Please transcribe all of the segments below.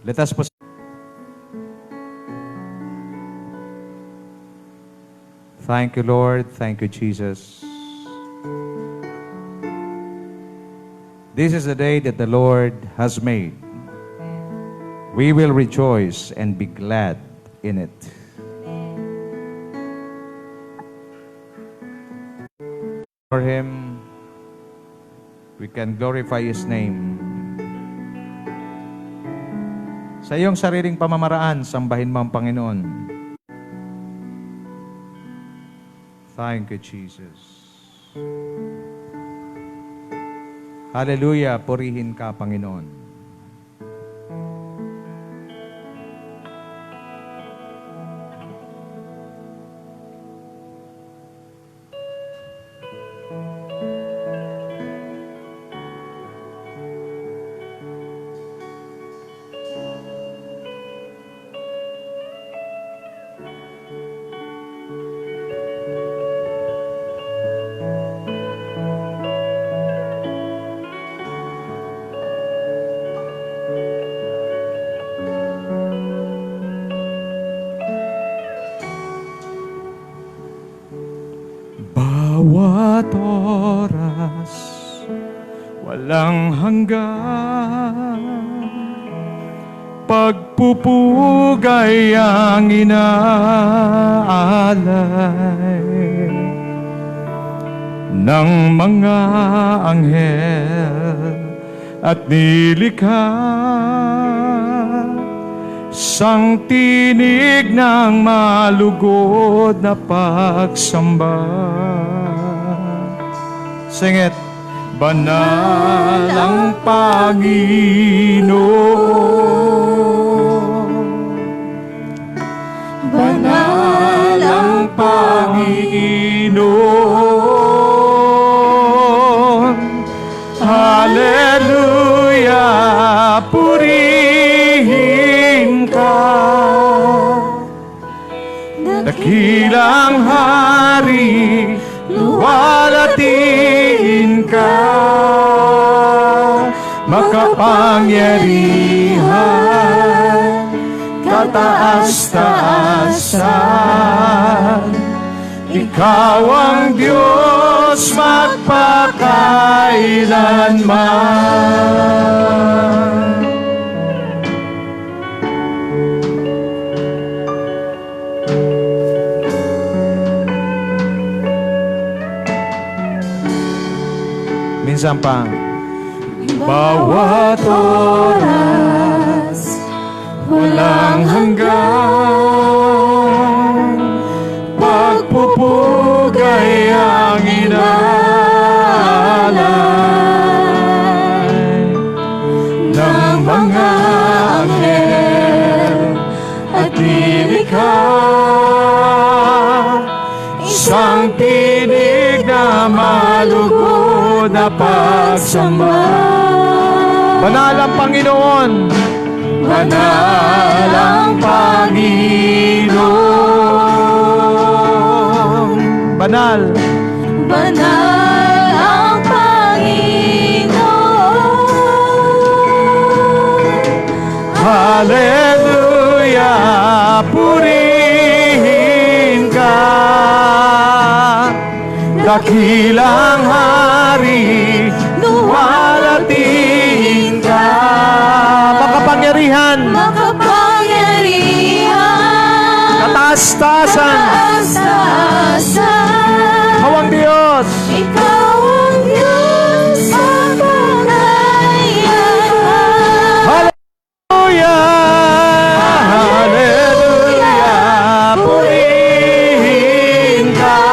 Let us pause. Thank you, Lord. Thank you, Jesus. This is the day that the Lord has made. We will rejoice and be glad in it. For Him, we can glorify His name. Sa iyong sariling pamamaraan, sambahin mo ang Panginoon. Thank you, Jesus. Hallelujah, purihin ka, Panginoon. Bawat oras, walang hanggan, pagpupugay ang inaalay ng mga anghel at nilikha, sang tinig ng malugod na pagsamba. Sing it. Banal ang Panginoon, banal ang Panginoon. Hallelujah, purihin ka, dakilang hari, luwalhatiin ka, makapangyarihan, kataas-taasan. Ikaw ang Diyos magpakailanman. Minsan pa, bawat oras, walang hanggan, pagpupugay ang inaalay ng mga anghel at nilikha, isang tinig na malugod na pagsamba. Banal ang Panginoon, banal ang Panginoon, banal, banal ang Panginoon. Hallelujah, purihin ka, dakilang hari, luwalhatiin ka, makapangyarihan, kataas-taasan, Ikaw ang Diyos, ikaw ang Diyos sa pangayaan. Hallelujah, hallelujah, purihin ka,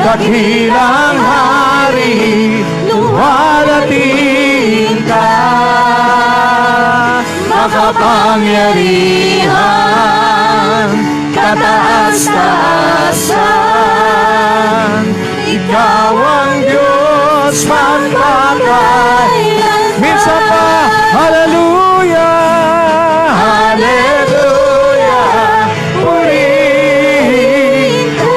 dakilang hari, luwalhatiin ka, makapangyarihan, kataas-taasan. Ikaw ang Diyos magpakailanman. Minsan pa, hallelujah, hallelujah, purihin ka.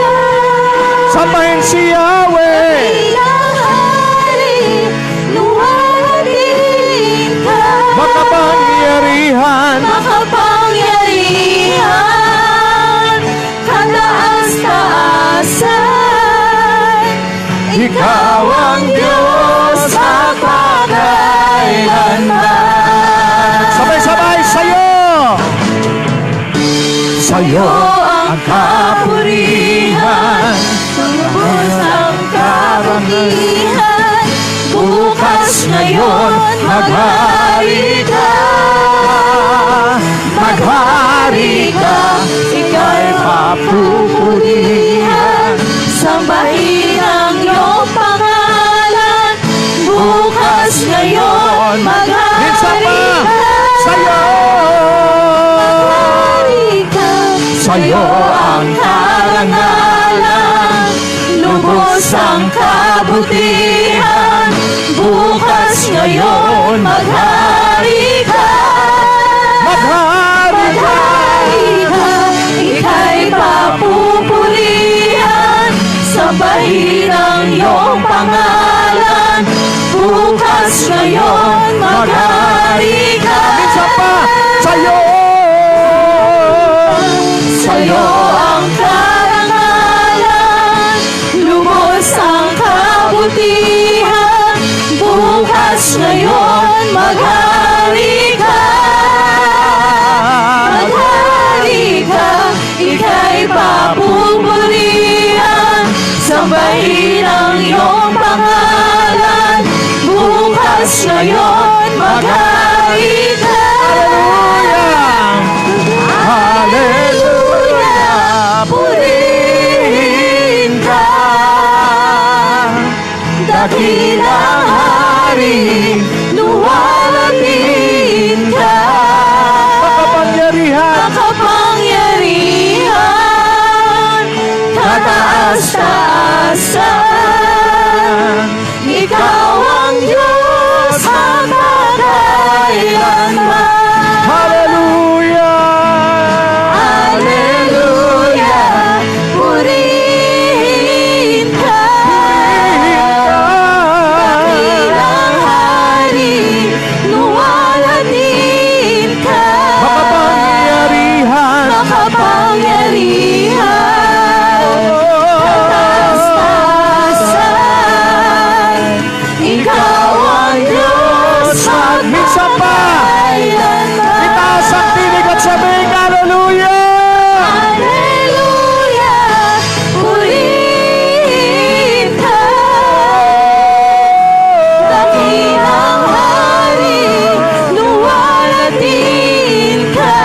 Sambahin si Yahweh, Dakilang hari, luwalhatiin ka, maghari ka, maghari ka, ika'y papupurihan, sambahin ang iyong pangalan, bukas ngayon, maghari ka, maghari ka, sa'yo ang karangalan, lubos ang kabutihan, bukas ngayon, maghari ka, maghari ka, ika'y papupurihan, sambahin ang iyong pangalan, bukas ngayon, maghari ka. Minsan pa, sa'yo, sa'yo ang karangalan, lubos ang kabutihan, bukas ngayon, maghari ka, maghari ka, ika'y papupurihan, sambahin ang iyong pangalan, bukas ngayon, maghari ka. Hallelujah! Purihin ka, dakilang hari, luwalhatin ka, makapangyarihan, kataas-taasan, ikaw ang Diyos magpakailanman. Hallelujah! Purihin ka, dakilang hari, luwalhatin ka, makapangyarihan, kataas-taasan, ikaw ang Diyos magpakailanman. Itaas ang tinig at sabihin, hallelujah! Hallelujah! Purihin ka, dakilang hari, luwalhatin ka,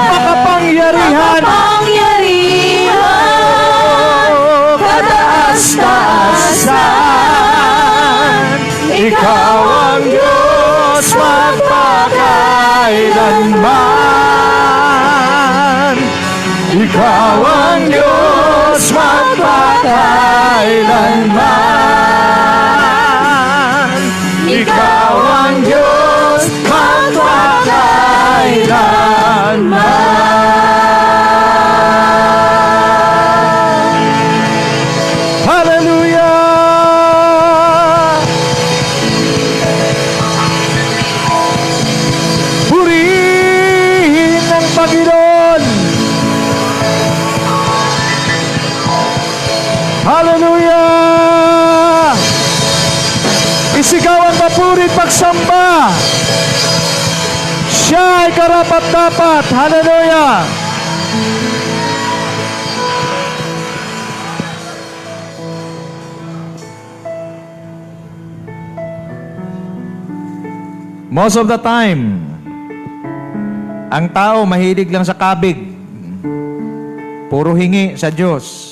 Makapangyarihan, makapangyarihan, kataas-taasan, ikaw ang Diyos magpakailanman. Ikaw ang Diyos magpakailanman. Ikaw ang Diyos magpakailanman. Hallelujah! Purihin ng Panginoon! Hallelujah! Isigaw ang mapurit pagsamba. Siya ay karapat-dapat. Hallelujah! Most of the time, ang tao mahilig lang sa kabig. Puro hingi sa Diyos.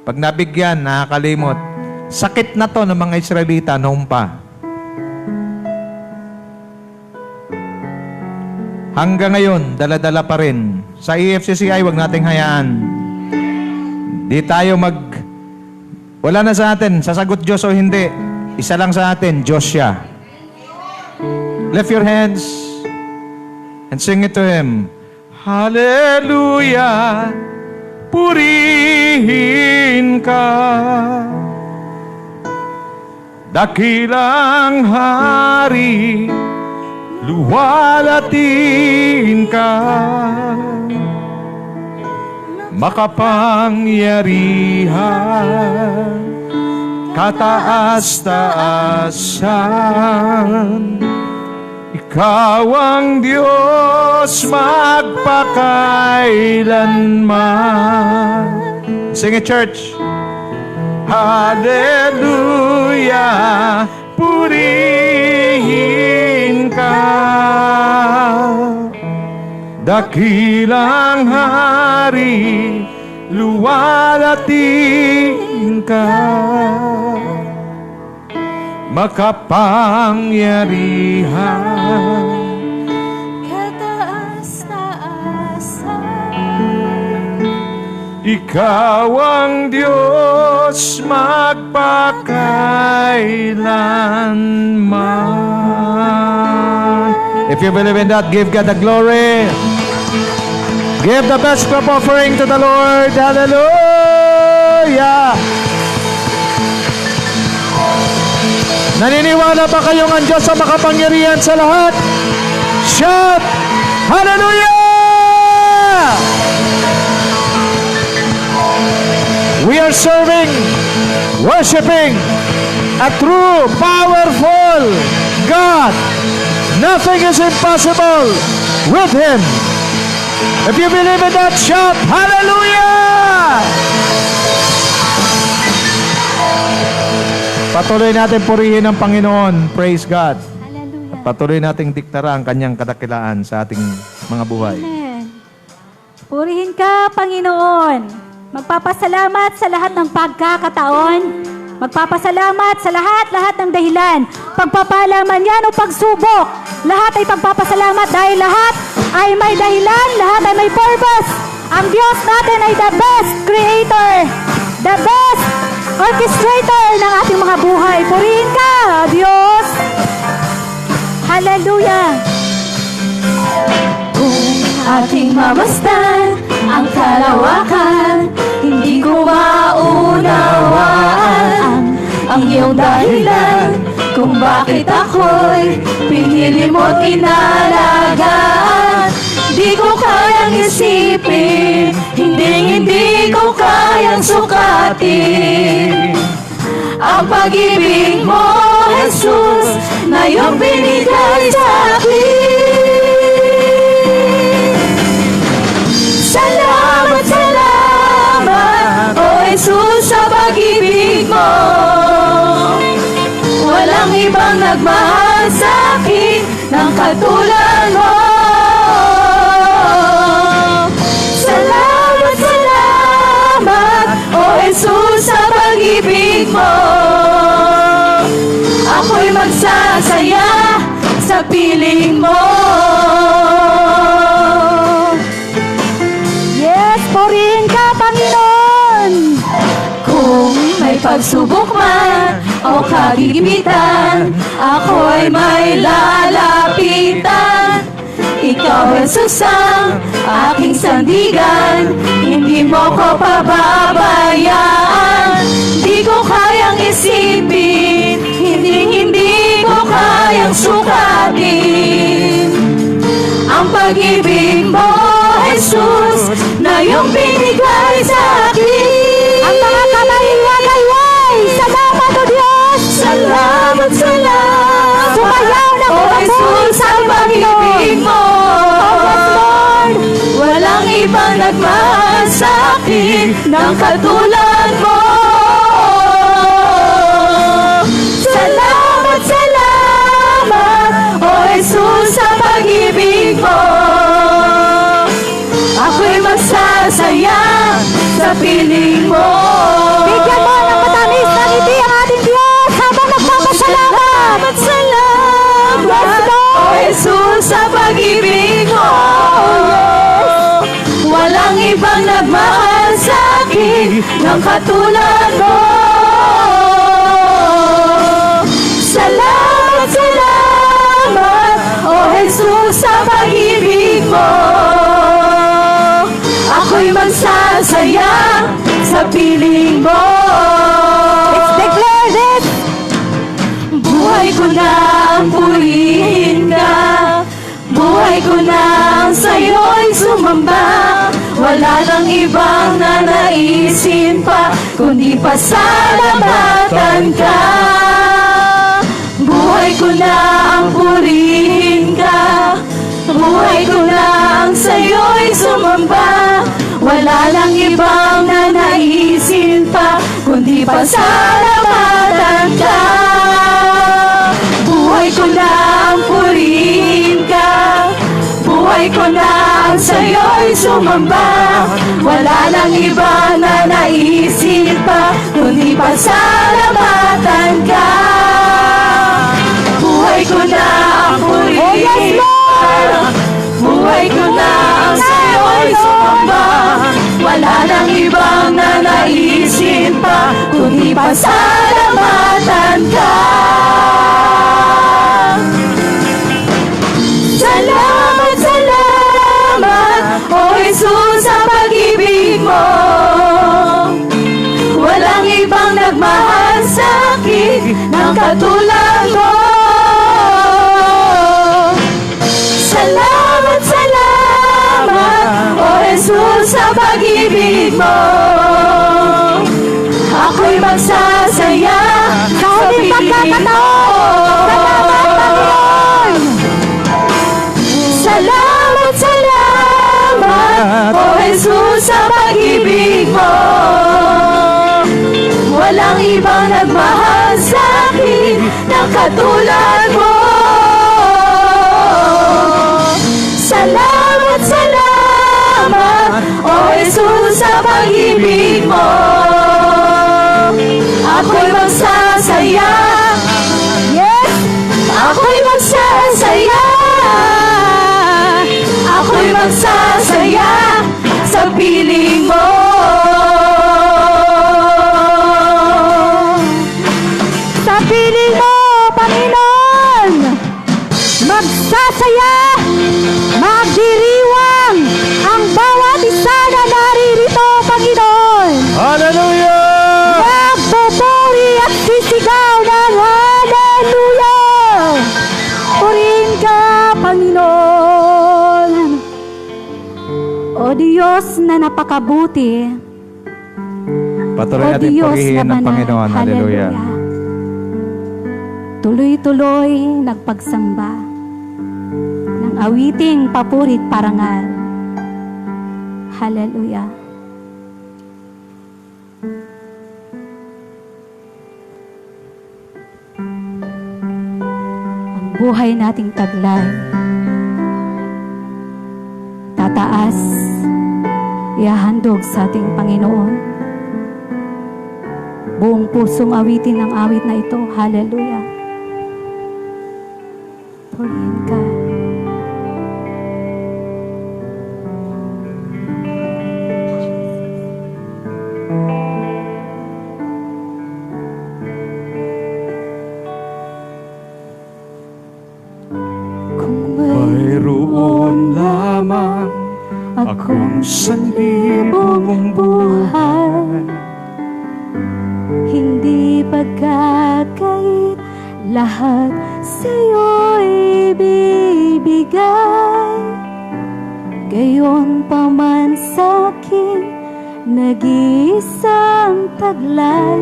Pag nabigyan, nakakalimot. Sakit na to ng mga Israelita noon pa. Hanggang ngayon, dala-dala pa rin. Sa EFCCI, wag nating hayaan. Di tayo wala na sa atin, sasagot Diyos o hindi. Isa lang sa atin, Diyos siya. Lift your hands and sing it to Him. Hallelujah, purihin ka, dakilang hari, luwalhatin ka, makapangyarihan, kataas-taasan, ikaw ang Diyos magpakailanman. Sing it, church. Hallelujah, purihin dakilang hari, luwalhatiin ka. Makapangyarihan, kataas-taasan, ikaw ang Diyos magpakailanman. If you believe in that, give God the glory. Give the best crop offering to the Lord. Hallelujah! Naniniwala ba kayong ang Diyos ang makapangyarihan sa lahat? Shout! Hallelujah! We are serving, worshiping a true, powerful God. Nothing is impossible with Him. If you believe in that, shout, Hallelujah! Patuloy natin purihin ang Panginoon. Praise God. Hallelujah. Patuloy nating diktara ang kanyang kadakilaan sa ating mga buhay. Amen. Purihin ka, Panginoon. Magpapasalamat sa lahat ng pagkakataon. Magpapasalamat sa lahat ng dahilan. Pagpapalaman yan o pagsubok. Lahat ay pagpapasalamat dahil lahat ay may dahilan, lahat ay may purpose. Ang Diyos natin ay the best creator, the best orchestrator ng ating mga buhay. Purihin ka, Diyos. Hallelujah. Kung ating mamasdan ang kalawakan, hindi ko maunawaan ang iyong dahilan kung bakit ako'y pinili mo't inalagaan. Di ko kayang isipin, hindi ko kayang sukatin ang pag-ibig mo, Jesus, na iyong binigay sa akin. Salamat, salamat, O Jesus, sa pag-ibig mo. Walang ibang nagmahal sa akin ng katulad mo. Salamat, salamat, O Jesus, sa pag-ibig mo. Ako'y magsasaya sa piling mo. Yes, purihin ka, Panginoon. Kung may pagsubok man o kagigimitan, ako'y may lalapitan. Ikaw, Jesus, ang aking sandigan, hindi mo ko pababayaan. Di ko kayang isipin, hindi ko kayang sukatin ang pag-ibig mo, Jesus, na iyong binigay sa akin. Ang mga kamay ay salamat, O Diyos. Salamat, salamat. Sumayaw na po Jesus, sa pag-ibig mo. Walang ibang nagmahal sa akin ng katulad mo. Salamat, salamat, O Jesus, sa pag-ibig mo. Ako'y magsasaya sa piling mo. Bigyan mo ng matamis na ngiti ang ating Diyos habang nagpapasalamat. Salamat, O Jesus, sa pag-ibig mo. Walang ibang nagmahal sa akin ng katulad mo. Salamat, salamat, O Jesus, sa pag-ibig mo. Ako'y magsasaya sa piling mo. Let's declare this. Buhay ko na ang purihin ka. Buhay ko na ang sa'yo'y sumamba. Wala nang ibang nanaisin pa, kundi pasalamatan ka. Buhay ko na ang purihin ka. Buhay ko na ang sa'yo'y sumamba. Wala nang ibang nanaisin pa, kundi pasalamatan ka. Buhay ko na ang purihin ka. Buhay ko na ang lang sa'yo'y sumamba. Wala nang iba na naisip pa, kundi pasalamatan ka. Buhay ko na ang purihin. Buhay ko na ang sa'yo'y sumamba. Wala nang ibang na naisip pa, kundi pasalamatan ka. Salamat, salamat, O Jesus, sa pag-ibig mo. Walang ibang nagmahal sa'kin ng katulad mo. Salamat, salamat, O Jesus, sa pag-ibig mo. Ako'y magsasaya sa piling mo. Salamat, salamat, O Jesus, sa pag-ibig mo. Walang ibang nagmahal sa'kin ng katulad mo. Salamat, salamat, O Jesus, sa pag-ibig mo. Ako'y magsasaya. Yes! Ako'y magsasaya. Ako'y magsasaya sa piling mo. Sa piling mo, Panginoon, magsasaya, magdiriwang ang bawat isa na naririto, Panginoon. Hallelujah! Magbuburi at sisigaw ng hallelujah. Purihin ka, Panginoon. O Diyos na napakabuti, Patuloy O natin Diyos purihin na ng banal. Panginoon. Hallelujah. Tuloy-tuloy nagpagsamba ng awiting papurit parangal. Hallelujah. Ang buhay nating taglay, tataas, ihahandog sa ating Panginoon. Buong pusong awitin ang awit na ito. Hallelujah. Purihin ka. Kung Mayroon lamang akong sanlibong buhay, hindi pagkakait, lahat sa'yo'y ibibigay. Gayon pa man sa'kin, nag-iisang taglay,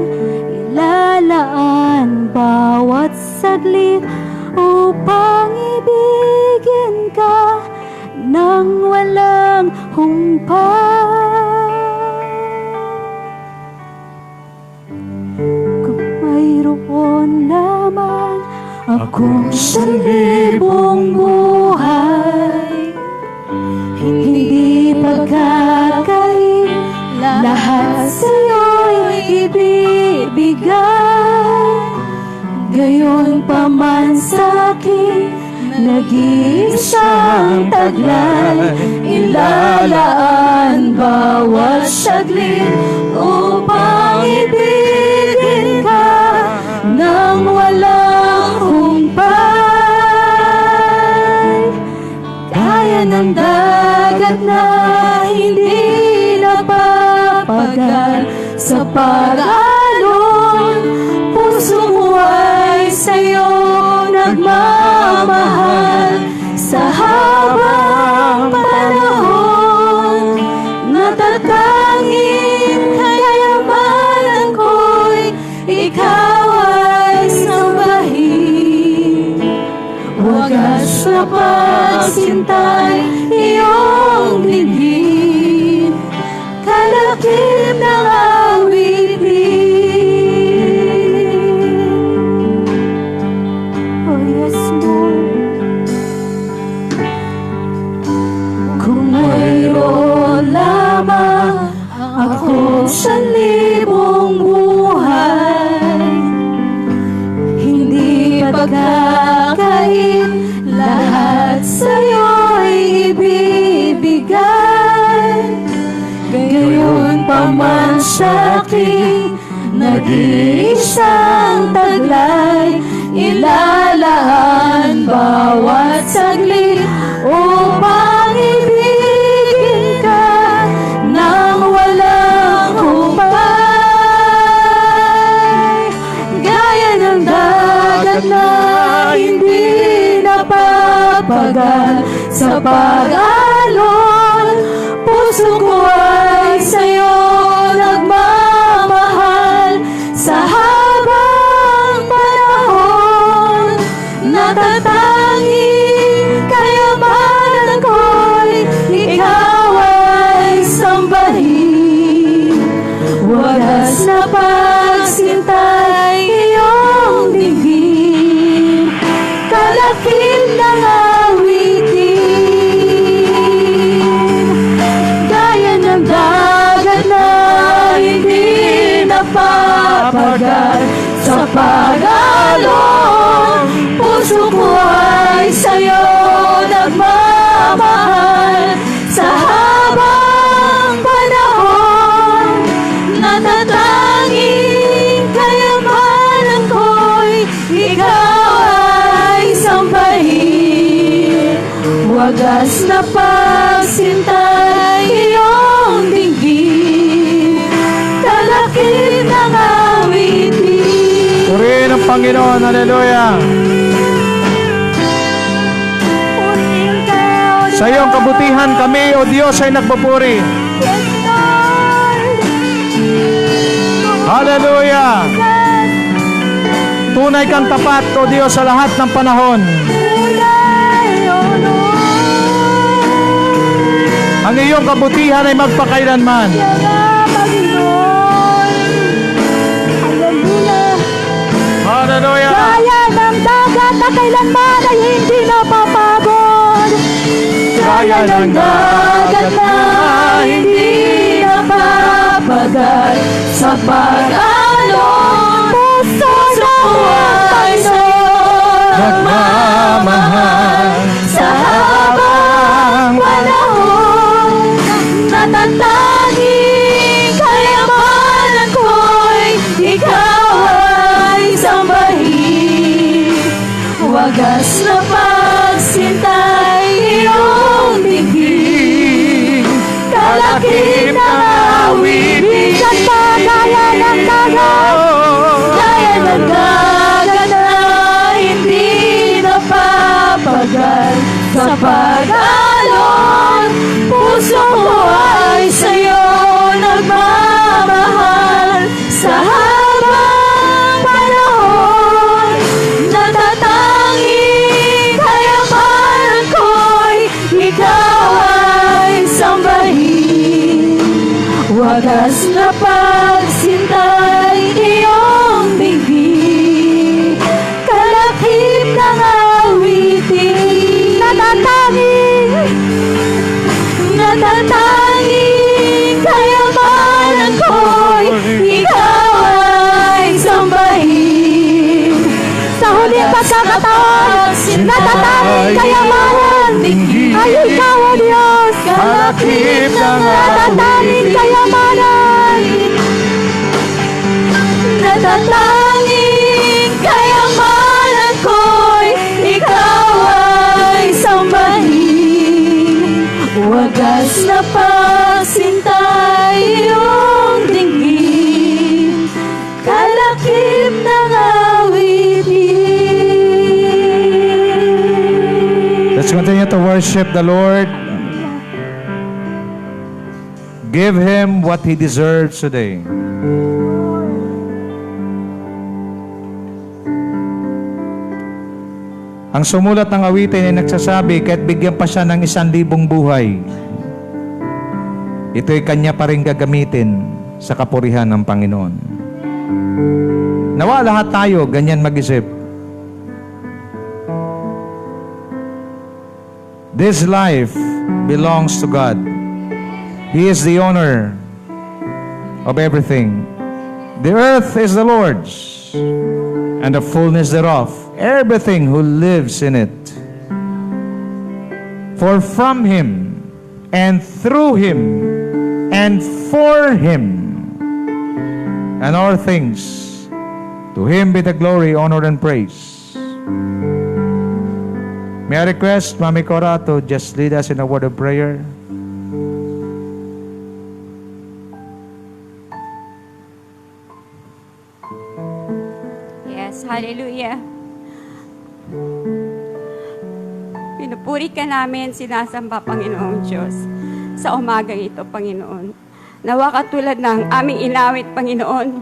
ilalaan bawat saglit upang ibigin ka nang walang humpay. Kung mayroon lamang akong sanlibong buhay, hindi pagkakait, lahat sa'yo'y ibibigay. Gayon pa man sa'kin, nag-iisang taglay, ilalaan bawat saglit upang ibigin ka nang walang humpay. Kaya ng dagat na hindi napapagal sa pag-alon, puso mo ay sa'yo nagmamahal. Sa habang panahon, natatanging kayamanan ko'y ikaw ay sambahin. Wagas na pagsintay iyong dinhin, kalakip ng awitin. Oh yes, Lord. Kung sa aking nag-iisang taglay, ilalaan bawat saglit upang ibigin ka nang walang humpay. Gaya ng dagat na hindi napapagal sa pag-alon, puso ko ay sa'yo nagmamahal sa habang panahon. Natatanging kayamanan ko'y ikaw ay sambahin. Wagas na pagsintay iyong dinggin, kalakip ng awitin. Gaya ng dagat na hindi napapagal sa pag-alon, puso ko ay sa'yo nagmamahal sa habang panahon. Natatanging kayamanan ko'y ikaw ay sambahin. Wagas na pagsintay iyong dinggin, kalakip ng awitin. Purihin ang Panginoon. Hallelujah. Purihin ka, O Sa iyong kabutihan kami, O Diyos, ay nagpupuri. Yes, Lord. Hallelujah. Tunay kang tapat, O Diyos, sa lahat ng panahon. Tunay, O Lord. Ang iyong kabutihan ay magpakailanman. Yan nga, Panginoon. Hallelujah. Hallelujah. Gaya ng dagat na kailanman ay hindi napapagod. Gaya ng dagat na hindi napapagal sa pag-alon, puso ko ay sa'yo nagmamahal sa habang panahon. Natatanging kayamanan ko'y ikaw ay sambahin. Wagas na pagsintay iyong dinggin, kalakip ng awitin. Bigat pa gaya ng dagat. Gaya ng dagat na hindi napapagal sa pag-alon, puso ko ay sa'yo nagmamahal sa habang panahon. Natatanging kayamanan ko'y ikaw ay sambahin. Wagas na pagsintay iyong dinggin, kalakip ng awitin. Natatanging kayamanan ko'y ikaw ay sambahin. Sa huling pagkakataon, natatanging kayamanan ay ikaw, O Diyos. Kalakip ng Natatanging kayamanan. Natatanging kayamanan ko'y ikaw ay sambahin. Wagas na pagsintay iyong dinggin, kalakip ng awitin. Let's continue to worship the Lord. Give Him what He deserves today. Ang sumulat ng awitin ay nagsasabi, kahit bigyan pa siya ng 1,000 buhay, ito'y kanya pa rin gagamitin sa kapurihan ng Panginoon. Nawa lahat tayo ganyan mag-isip. This life belongs to God. He is the owner of everything. The earth is the Lord's, and the fullness thereof, everything who lives in it. For from Him, and through Him, and for Him and all things. To Him be the glory, honor, and praise. May I request Mami Cora to just lead us in a word of prayer? Yes, hallelujah. Pinupuri ka namin, sinasamba, Panginoong Diyos, sa umagang ito, Panginoon. Nawa katulad ng aming inawit, Panginoon,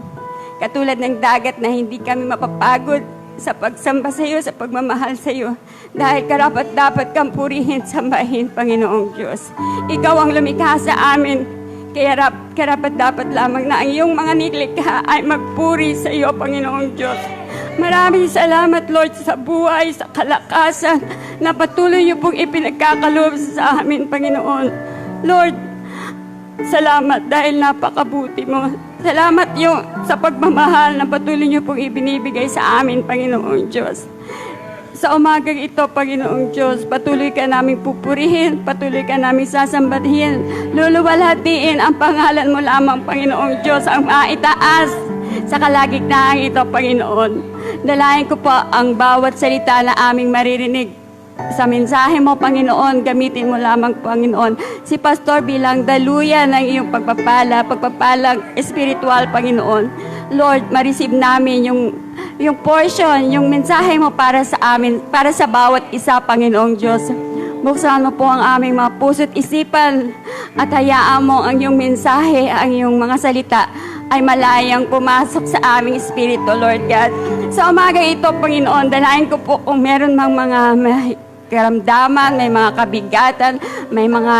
katulad ng dagat na hindi kami mapapagod sa pagsamba sa iyo, sa pagmamahal sa iyo, dahil karapat-dapat kang purihin, sambahin, Panginoong Diyos. Ikaw ang lumikha sa amin, kaya karapat-dapat lamang na ang iyong mga nilikha ay magpuri sa iyo, Panginoong Diyos. Maraming salamat, Lord, sa buhay, sa kalakasan na patuloy niyo pong ipinagkakaloob sa amin, Panginoon. Lord, salamat dahil napakabuti mo. Salamat yung sa pagmamahal na patuloy niyo pong ibinibigay sa amin, Panginoong Diyos. Sa umagang ito, Panginoong Diyos, patuloy ka naming pupurihin, patuloy ka naming sasambahin, luluwalhatiin ang pangalan mo lamang, Panginoong Diyos, ang maitaas sa kalagitnaan ito, Panginoon. Dalayan ko po ang bawat salita na aming maririnig sa mensahe mo, Panginoon. Gamitin mo lamang, Panginoon, si Pastor bilang daluyan ng iyong pagpapalang espiritual, Panginoon. Lord, ma-receive namin yung portion, yung mensahe mo para sa amin, para sa bawat isa, Panginoong Diyos. Buksan mo po ang aming mga puso't isipan at hayaan mo ang iyong mensahe, ang iyong mga salita ay malayang pumasok sa aming espiritu, Lord God. Sa umaga ito, Panginoon, dalayan ko po kung meron mang mga karamdaman, may mga kabigatan, may mga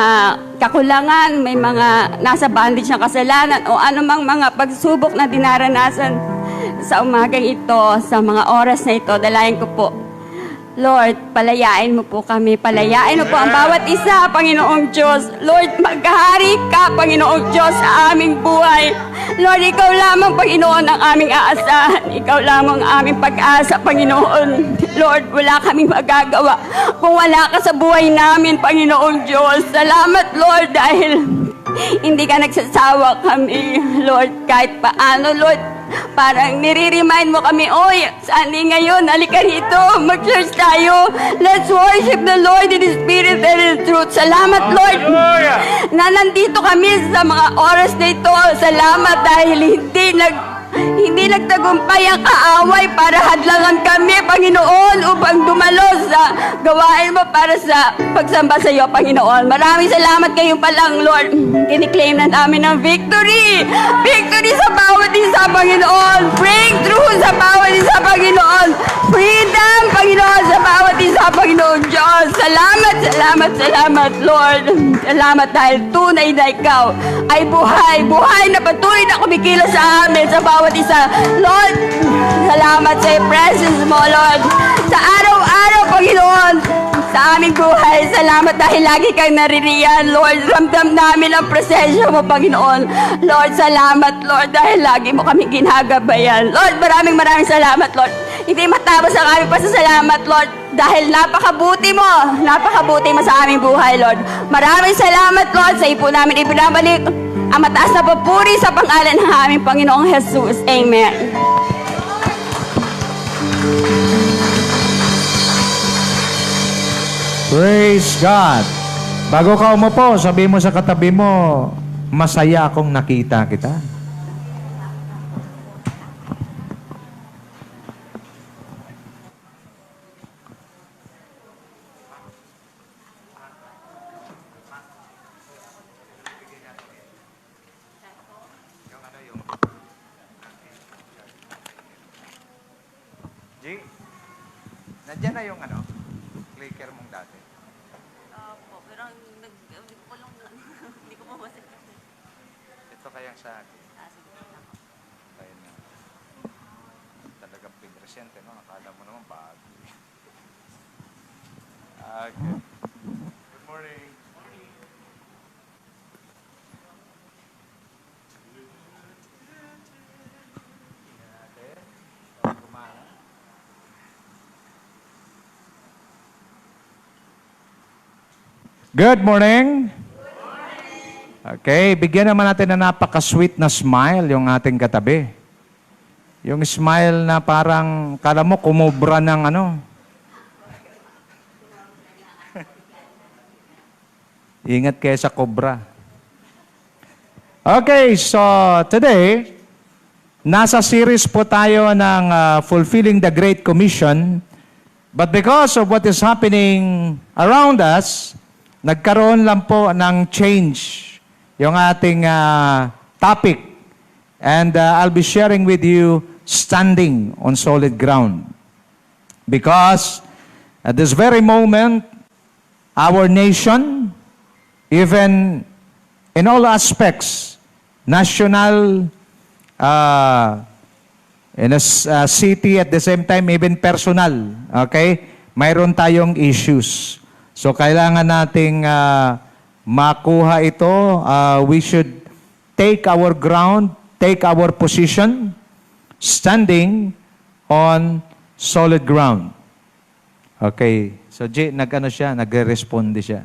kakulangan, may mga nasa bondage ng kasalanan o anumang mga pagsubok na dinaranasan sa umaga ito, sa mga oras na ito, dalayan ko po. Lord, palayain mo po kami. Palayain mo po ang bawat isa, Panginoong Diyos. Lord, maghari ka, Panginoong Diyos, sa aming buhay. Lord, ikaw lamang, Panginoon, ang aming aasahan. Ikaw lamang ang aming pag-asa, Panginoon. Lord, wala kaming magagawa kung wala ka sa buhay namin, Panginoong Diyos. Salamat, Lord, dahil hindi ka nagsasawa kami, Lord, kahit paano, Lord. Parang nire-remind mo kami, oy, Sunday ngayon, halika rito, mag-church tayo. Let's worship the Lord in the Spirit and in truth. Salamat, Lord, na nandito kami sa mga oras na ito. Salamat dahil hindi nagtagumpay ang kaaway para hadlangan kami, Panginoon, upang dumalo sa gawain mo para sa pagsamba sa iyo, Panginoon. Maraming salamat kayo pa lang, Lord. Kiniklaim na namin ang victory. Victory sa bawat isa, Panginoon. Breakthrough sa bawat isa, Panginoon. Freedom, Panginoon, sa bawat isa, Panginoon Diyos. Salamat, salamat, salamat, Lord. Salamat dahil tunay na ikaw ay buhay. Buhay na patuloy na kumikilos sa amin, sa bawat isa. Lord, salamat sa presence mo, Lord. Sa araw-araw, Panginoon, sa aming buhay. Salamat dahil lagi kang naririyan, Lord. Ramdam namin ang presensya mo, Panginoon. Lord, salamat, Lord, dahil lagi mo kami ginagabayan. Lord, maraming salamat, Lord. Hindi matapos ang aming pasasalamat, Lord, dahil napakabuti mo sa aming buhay, Lord. Maraming salamat, Lord, sa ipo namin ibinabalik ang mataas na papuri sa pangalan ng aming Panginoong Jesus. Amen. Praise God. Bago ka umupo, sabi mo sa katabi mo, masaya akong nakita kita. G, nandiyan na yung clicker mong dati. Opo, pero hindi ko lang, hindi ko mabasa. Ito kayang sa akin. Sige. Kaya na. Talagang pinresente, no? Akala mo naman bago. Okay. Good morning. Good morning. Okay, bigyan naman natin na napaka-sweet na smile yung ating katabi. Yung smile na parang, kala mo, kumubra ng ano. Ingat kayo sa kobra. Okay, so today, nasa series po tayo ng Fulfilling the Great Commission. But because of what is happening around us, nagkaroon lang po ng change yung ating topic. And I'll be sharing with you standing on solid ground. Because at this very moment, our nation, even in all aspects, national, in a city at the same time, even personal, okay? Mayroon tayong issues. So, kailangan nating makuha ito. We should take our ground, take our position, standing on solid ground. Okay. So, nag-ano siya? Nagre-responde siya.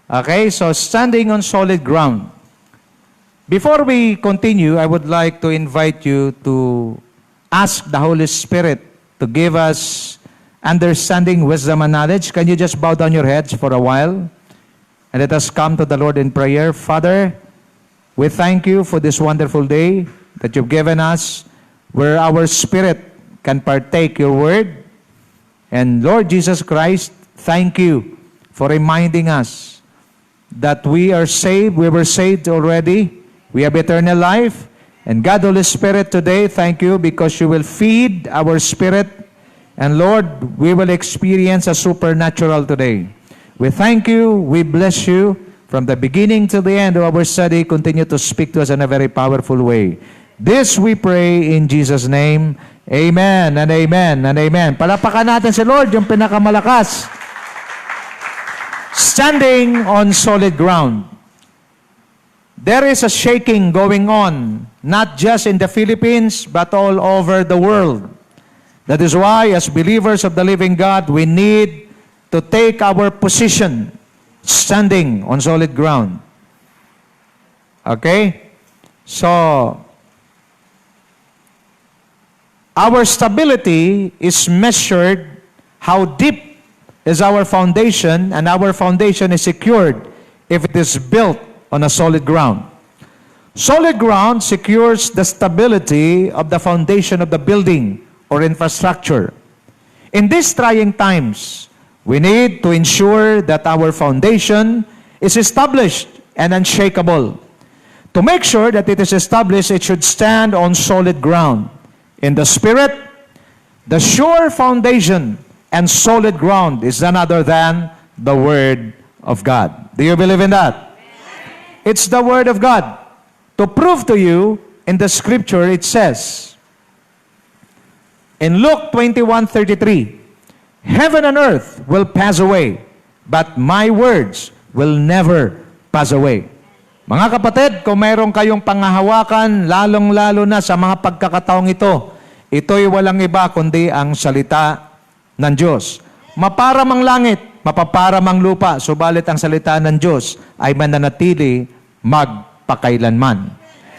Okay, so standing on solid ground. Before we continue, I would like to invite you to ask the Holy Spirit to give us understanding, wisdom, and knowledge. Can you just bow down your heads for a while? And let us come to the Lord in prayer. Father, we thank you for this wonderful day that you've given us, where our spirit can partake your word. And Lord Jesus Christ, thank you for reminding us that we are saved, we were saved already, we have eternal life. And God, Holy Spirit, today, thank you because you will feed our spirit. And Lord, we will experience a supernatural today. We thank you, we bless you. From the beginning to the end of our study, continue to speak to us in a very powerful way. This we pray in Jesus' name. Amen and amen and amen. Palapakan natin si Lord, yung pinakamalakas. Standing on solid ground. There is a shaking going on, not just in the Philippines, but all over the world. That is why, as believers of the living God, we need to take our position, standing on solid ground. Okay? So, our stability is measured how deep is our foundation, and our foundation is secured if it is built on a solid ground. Solid ground secures the stability of the foundation of the building or infrastructure. In these trying times, we need to ensure that our foundation is established and unshakable. To make sure that it is established, it should stand on solid ground. In the Spirit, the sure foundation and solid ground is none other than the Word of God. Do you believe in that? It's the Word of God. To prove to you, in the Scripture, it says, in Luke 21:33, heaven and earth will pass away, but my words will never pass away. Mga kapatid, kung mayroon kayong pangahawakan, lalong-lalo na sa mga pagkakataong ito'y walang iba kundi ang salita ng Diyos. Maparam ang langit, mapaparam ang lupa, subalit ang salita ng Diyos ay mananatili magpakailanman.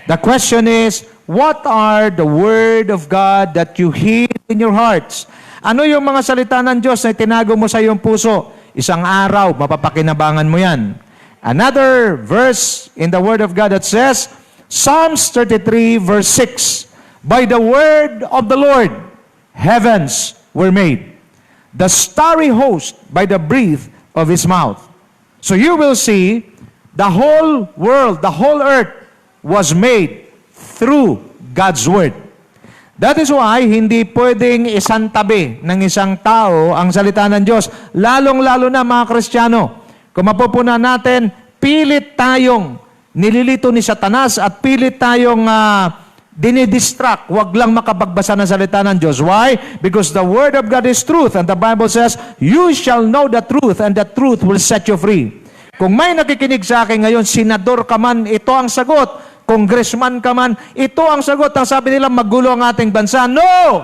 The question is, what are the Word of God that you hear in your hearts? Ano yung mga salita ng Diyos na tinago mo sa iyong puso? Isang araw, mapapakinabangan mo yan. Another verse in the Word of God that says, Psalms 33 verse 6, by the word of the Lord, heavens were made, the starry host by the breath of His mouth. So you will see, the whole world, the whole earth was made through God's Word. That is why hindi pwedeng isantabi ng isang tao ang salita ng Diyos, lalong-lalo na mga Kristiyano. Kung mapupunan natin, pilit tayong nililito ni Satanas at pilit tayong dinidistract, wag lang makapagbasa ng salita ng Diyos. Why? Because the Word of God is truth, and the Bible says, you shall know the truth, and the truth will set you free. Kung may nakikinig sa akin ngayon, senador ka man, ito ang sagot. Congressman ka man, ito ang sagot. Ang sabi nila, magulo ang ating bansa. No!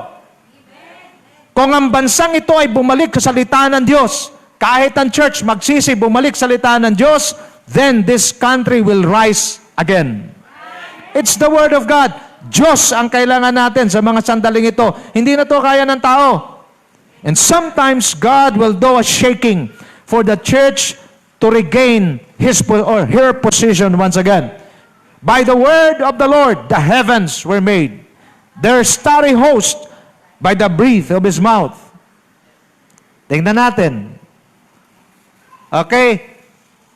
Kung ang bansang ito ay bumalik sa salita ng Diyos, kahit ang church magsisi, bumalik sa salita ng Diyos, then this country will rise again. It's the Word of God. Diyos ang kailangan natin sa mga sandaling ito. Hindi na to kaya ng tao. And sometimes God will do a shaking for the church to regain or her position once again. By the word of the Lord, the heavens were made. Their starry host by the breath of His mouth. Tingnan natin. Okay?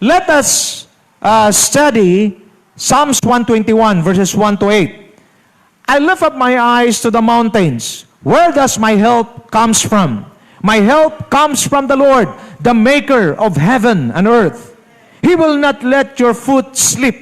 Let us study Psalms 121 verses 1 to 8. I lift up my eyes to the mountains. Where does my help comes from? My help comes from the Lord, the maker of heaven and earth. He will not let your foot slip.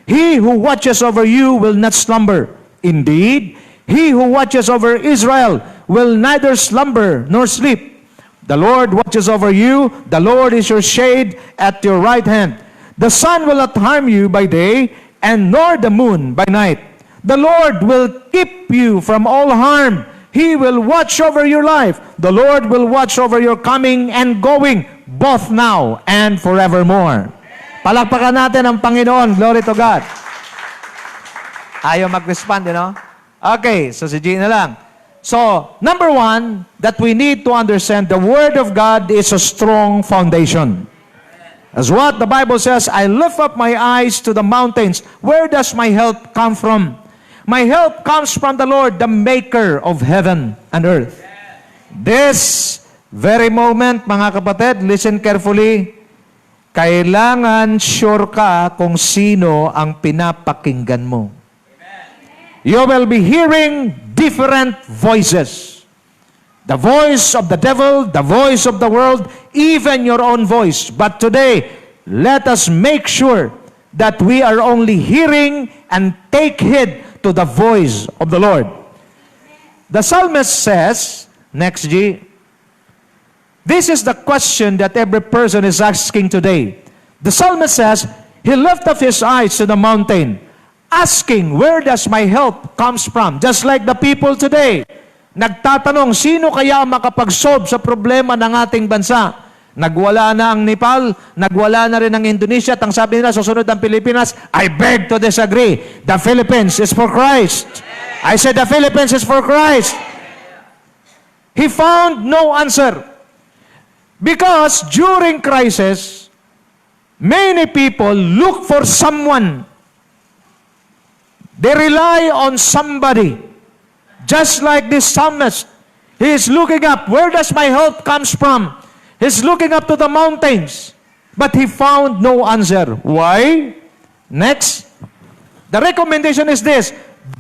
He who watches over you will not slumber. Indeed, He who watches over Israel will neither slumber nor sleep. The Lord watches over you. The Lord is your shade at your right hand. The sun will not harm you by day, and nor the moon by night. The Lord will keep you from all harm. He will watch over your life. The Lord will watch over your coming and going, both now and forevermore. Palakpakan natin ang Panginoon. Glory to God. Ayaw mag-respond, you know? Okay, so si Gina lang. So, number one, that we need to understand the Word of God is a strong foundation. As what the Bible says, I lift up my eyes to the mountains. Where does my help come from? My help comes from the Lord, the maker of heaven and earth. This very moment, mga kapatid, listen carefully. Kailangan sure ka kung sino ang pinapakinggan mo. You will be hearing different voices. The voice of the devil, the voice of the world, even your own voice. But today, let us make sure that we are only hearing and take heed to the voice of the Lord. The psalmist says, next G, this is the question that every person is asking today. The psalmist says, he lifted up his eyes to the mountain, asking, where does my help comes from? Just like the people today, nagtatanong, sino kaya makapag-solve sa problema ng ating bansa? Nagwala na ang Nepal, nagwala na rin ang Indonesia, at ang sabi nila, susunod ang Pilipinas. I beg to disagree. The Philippines is for Christ. I said the Philippines is for Christ. He found no answer. Because during crisis, many people look for someone. They rely on somebody. Just like this psalmist. He is looking up. Where does my help comes from? He's looking up to the mountains. But he found no answer. Why? Next. The recommendation is this.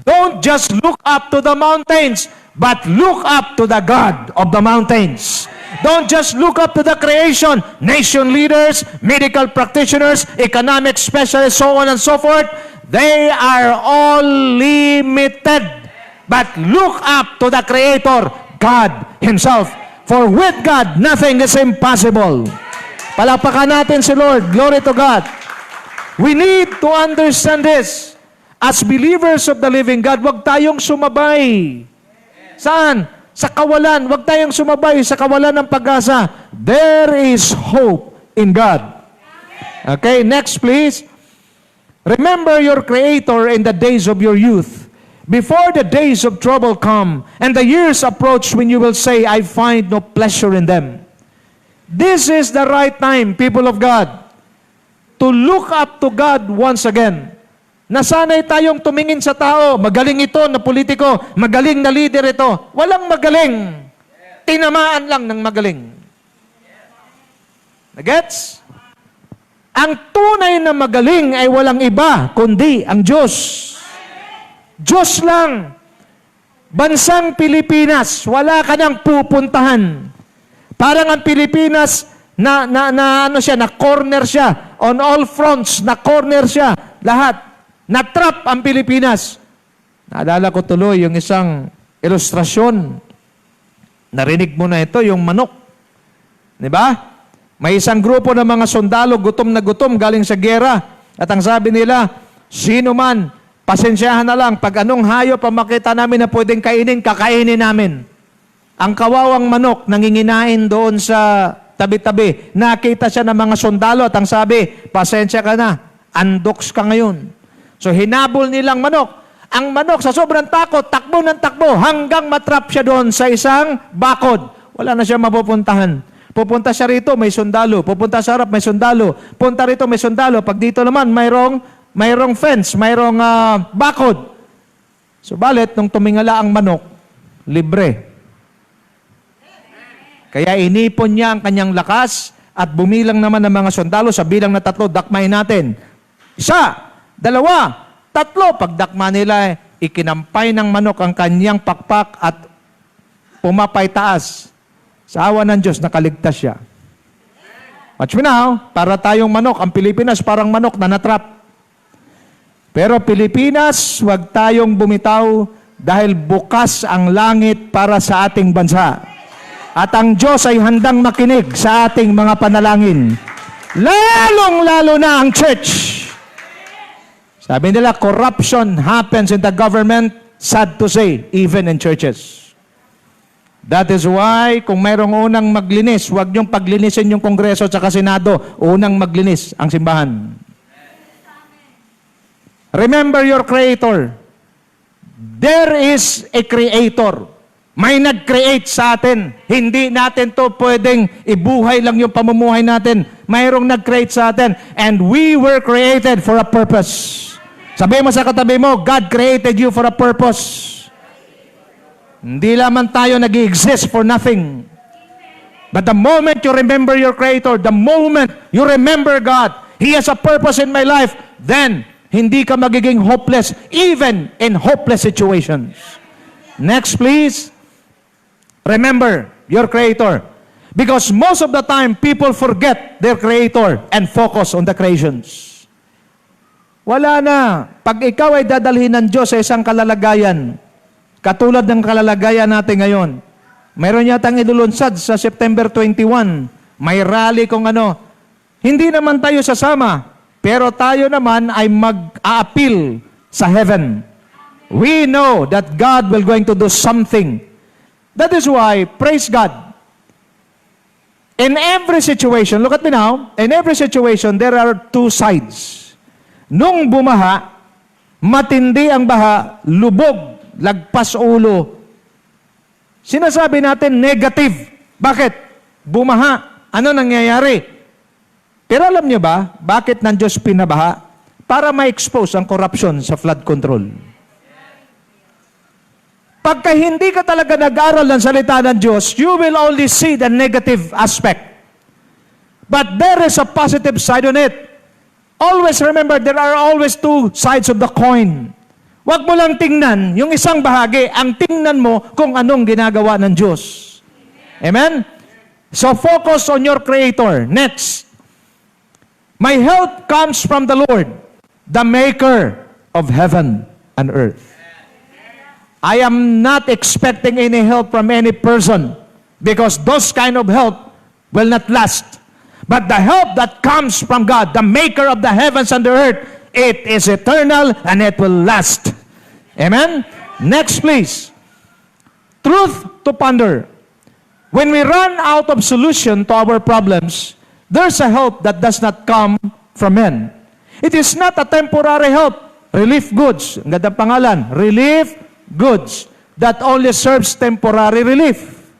Don't just look up to the mountains, but look up to the God of the mountains. Don't just look up to the creation, nation leaders, medical practitioners, economic specialists, so on and so forth. They are all limited. But look up to the Creator, God Himself. For with God, nothing is impossible. Palakpakan natin si Lord. Glory to God. We need to understand this. As believers of the living God, huwag tayong sumabay. Saan? Sa kawalan. Huwag tayong sumabay sa kawalan ng pag-asa. There is hope in God. Okay, next please. Remember your Creator in the days of your youth, before the days of trouble come, and the years approach when you will say, I find no pleasure in them. This is the right time, people of God, to look up to God once again. Nasanay tayong tumingin sa tao, magaling ito na politiko, magaling na leader ito. Walang magaling. Tinamaan lang ng magaling. Nagets? Ang tunay na magaling ay walang iba, kundi ang Diyos. Diyos lang. Bansang Pilipinas, wala ka nang pupuntahan. Parang ang Pilipinas, na corner siya. On all fronts, na corner siya. Lahat. Na-trap ang Pilipinas. Naalala ko tuloy yung isang ilustrasyon. Narinig mo na ito, yung manok. Di ba? May isang grupo ng mga sundalo, gutom na gutom, galing sa gera. At ang sabi nila, sino man, pasensyahan na lang, pag anong hayop ang makita namin na pwedeng kainin, kakainin namin. Ang kawawang manok, nanginginain doon sa tabi-tabi. Nakita siya ng mga sundalo at ang sabi, pasensya ka na, andoks ka ngayon. So hinabol nilang manok. ang manok sa sobrang takot, takbo ng takbo, hanggang matrap siya doon sa isang bakod. Wala na siya mapupuntahan. Pupunta siya rito, may sundalo. Pupunta sa harap, may sundalo. Punta rito, may sundalo. Pag dito naman, mayroong fence, mayroong bakod. Subalit, nung tumingala ang manok, libre. Kaya inipon niya ang kanyang lakas at bumilang naman ng mga sundalo sa bilang na 3, dakmain natin. 1, 2, 3. Pagdakma nila, ikinampay ng manok ang kanyang pakpak at pumapay taas. Sa awa ng Diyos, nakaligtas siya. Watch me now, para tayong manok. Ang Pilipinas parang manok na natrap. Pero Pilipinas, huwag tayong bumitaw dahil bukas ang langit para sa ating bansa. At ang Diyos ay handang makinig sa ating mga panalangin. Lalong-lalo na ang church. Sabi nila, corruption happens in the government, sad to say, even in churches. That is why, kung mayroong unang maglinis, huwag niyong paglinisin yung Kongreso at Senado, unang maglinis ang simbahan. Remember your Creator. There is a Creator. May nag-create sa atin. Hindi natin to pwedeng ibuhay lang yung pamumuhay natin. Mayroong nag-create sa atin. And we were created for a purpose. Sabi mo sa katabi mo, God created you for a purpose. Hindi lamang tayo nag-exist for nothing. But the moment you remember your Creator, the moment you remember God, He has a purpose in my life, then hindi ka magiging hopeless, even in hopeless situations. Next, please. Remember your Creator. Because most of the time, people forget their Creator and focus on the creations. Wala na. Pag ikaw ay dadalhin ng Diyos sa isang kalalagayan, katulad ng kalalagayan natin ngayon, mayroon yatang ilulunsad sa September 21, may rally kung ano. Hindi naman tayo sasama, pero tayo naman ay mag-a-appeal sa heaven. We know that God will going to do something. That is why, praise God. In every situation, look at me now, in every situation, there are 2 sides. Nung bumaha, matindi ang baha, lubog, lagpas ulo. Sinasabi natin negative. Bakit? Bumaha. Ano nangyayari? Pero alam niyo ba, bakit ng Diyos pinabaha? Para ma-expose ang corruption sa flood control. Pagka hindi ka talaga nag-aral ng salita ng Diyos, you will only see the negative aspect. But there is a positive side on it. Always remember, there are always 2 sides of the coin. Huwag mo lang tingnan yung isang bahagi, ang tingnan mo kung anong ginagawa ng Diyos. Amen? So focus on your Creator. Next. My help comes from the Lord, the Maker of heaven and earth. I am not expecting any help from any person because those kind of help will not last. But the help that comes from God, the Maker of the heavens and the earth, it is eternal and it will last. Amen? Next, please. Truth to ponder. When we run out of solution to our problems, there's a help that does not come from men. It is not a temporary help. Relief goods. Ang ganda pangalan. Relief goods. That only serves temporary relief.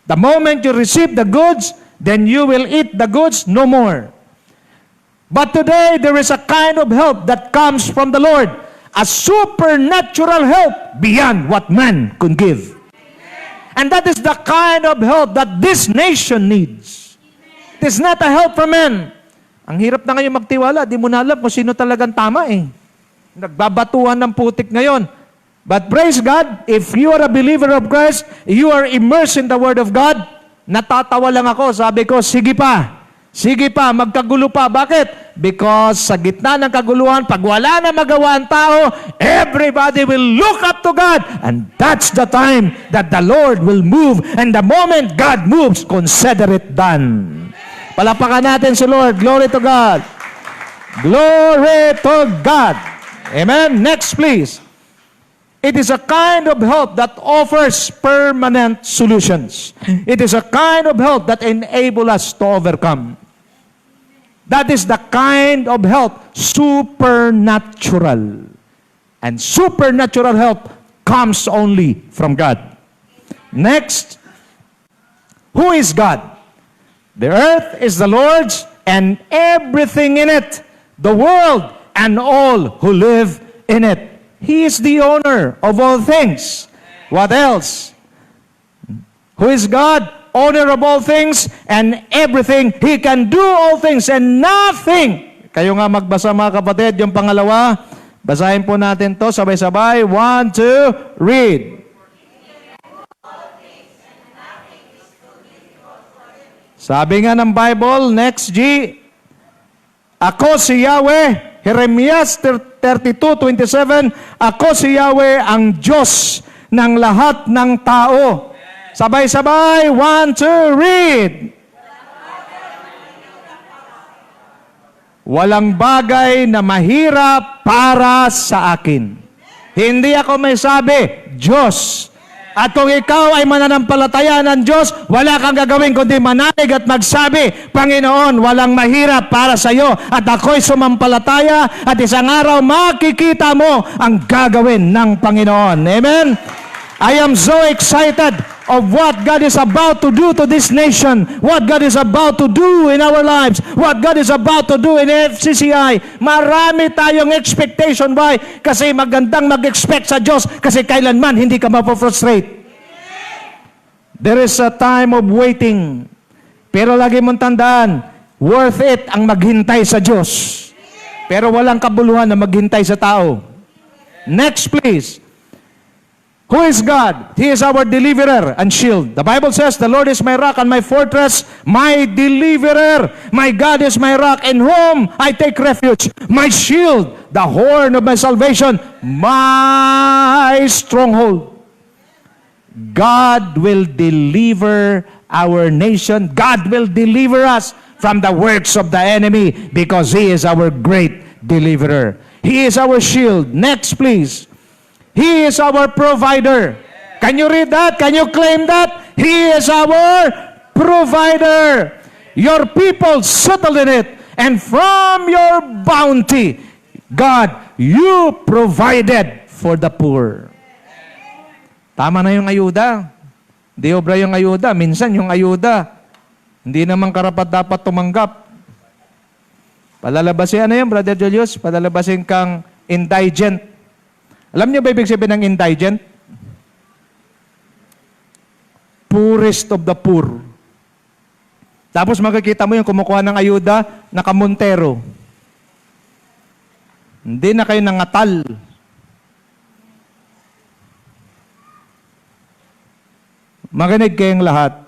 The moment you receive the goods, then you will eat the goods no more. But today, there is a kind of help that comes from the Lord. A supernatural help beyond what man could give. And that is the kind of help that this nation needs. It is not a help from men. Ang hirap na ngayon magtiwala, di mo na alam kung sino talagang tama eh. Nagbabatuhan ng putik ngayon. But praise God, if you are a believer of Christ, you are immersed in the Word of God, natatawa lang ako, sabi ko, sige pa, magkagulo pa. Bakit? Because sa gitna ng kaguluhan, pag wala na magawa ang tao, everybody will look up to God. And that's the time that the Lord will move. And the moment God moves, consider it done. Palapakan natin si Lord. Glory to God. Glory to God. Amen? Next, please. It is a kind of help that offers permanent solutions. It is a kind of help that enables us to overcome. That is the kind of help, supernatural. And supernatural help comes only from God. Next, who is God? The earth is the Lord's and everything in it, the world and all who live in it. He is the owner of all things. What else? Who is God? Owner of all things and everything. He can do all things and nothing. Kayo nga magbasa mga kapatid, yung pangalawa. Basahin po natin to sabay-sabay. 1, 2, read. Sabi nga ng Bible, next G, ako si Yahweh, Jeremias 32:27, ako si Yahweh, ang Diyos ng lahat ng tao. Sabay-sabay, 1, 2, read. Walang bagay na mahirap para sa akin. Hindi ako may sabi, Diyos. At kung ikaw ay mananampalataya ng Diyos, wala kang gagawin kundi manalig at magsabi, Panginoon, walang mahirap para sa iyo. At ako'y sumampalataya at isang araw makikita mo ang gagawin ng Panginoon. Amen? I am so excited of what God is about to do to this nation, what God is about to do in our lives, what God is about to do in FCCI. Marami tayong expectation. Why? Kasi magandang mag-expect sa Diyos kasi kailanman hindi ka mapofrustrate. There is a time of waiting. Pero lagi mong tandaan, worth it ang maghintay sa Diyos. Pero walang kabuluhan na maghintay sa tao. Next please. Who is God? He is our deliverer and shield. The Bible says, the Lord is my rock and my fortress, my deliverer. My God is my rock in whom I take refuge. My shield, the horn of my salvation, my stronghold. God will deliver our nation. God will deliver us from the works of the enemy because He is our great deliverer. He is our shield. Next, please. He is our provider. Can you read that? Can you claim that? He is our provider. Your people settled in it. And from your bounty, God, you provided for the poor. Tama na yung ayuda. Di obra yung ayuda. Minsan yung ayuda, hindi naman karapat dapat tumanggap. Palalabasin, ano yun, Brother Julius? Palalabasin kang indigent. Alam niyo ba ibig sabihin ng indigent? Poorest of the poor. Tapos makikita mo yung kumukuha ng ayuda, nakamontero. Hindi na kayo nangatal. Makinig kayong lahat.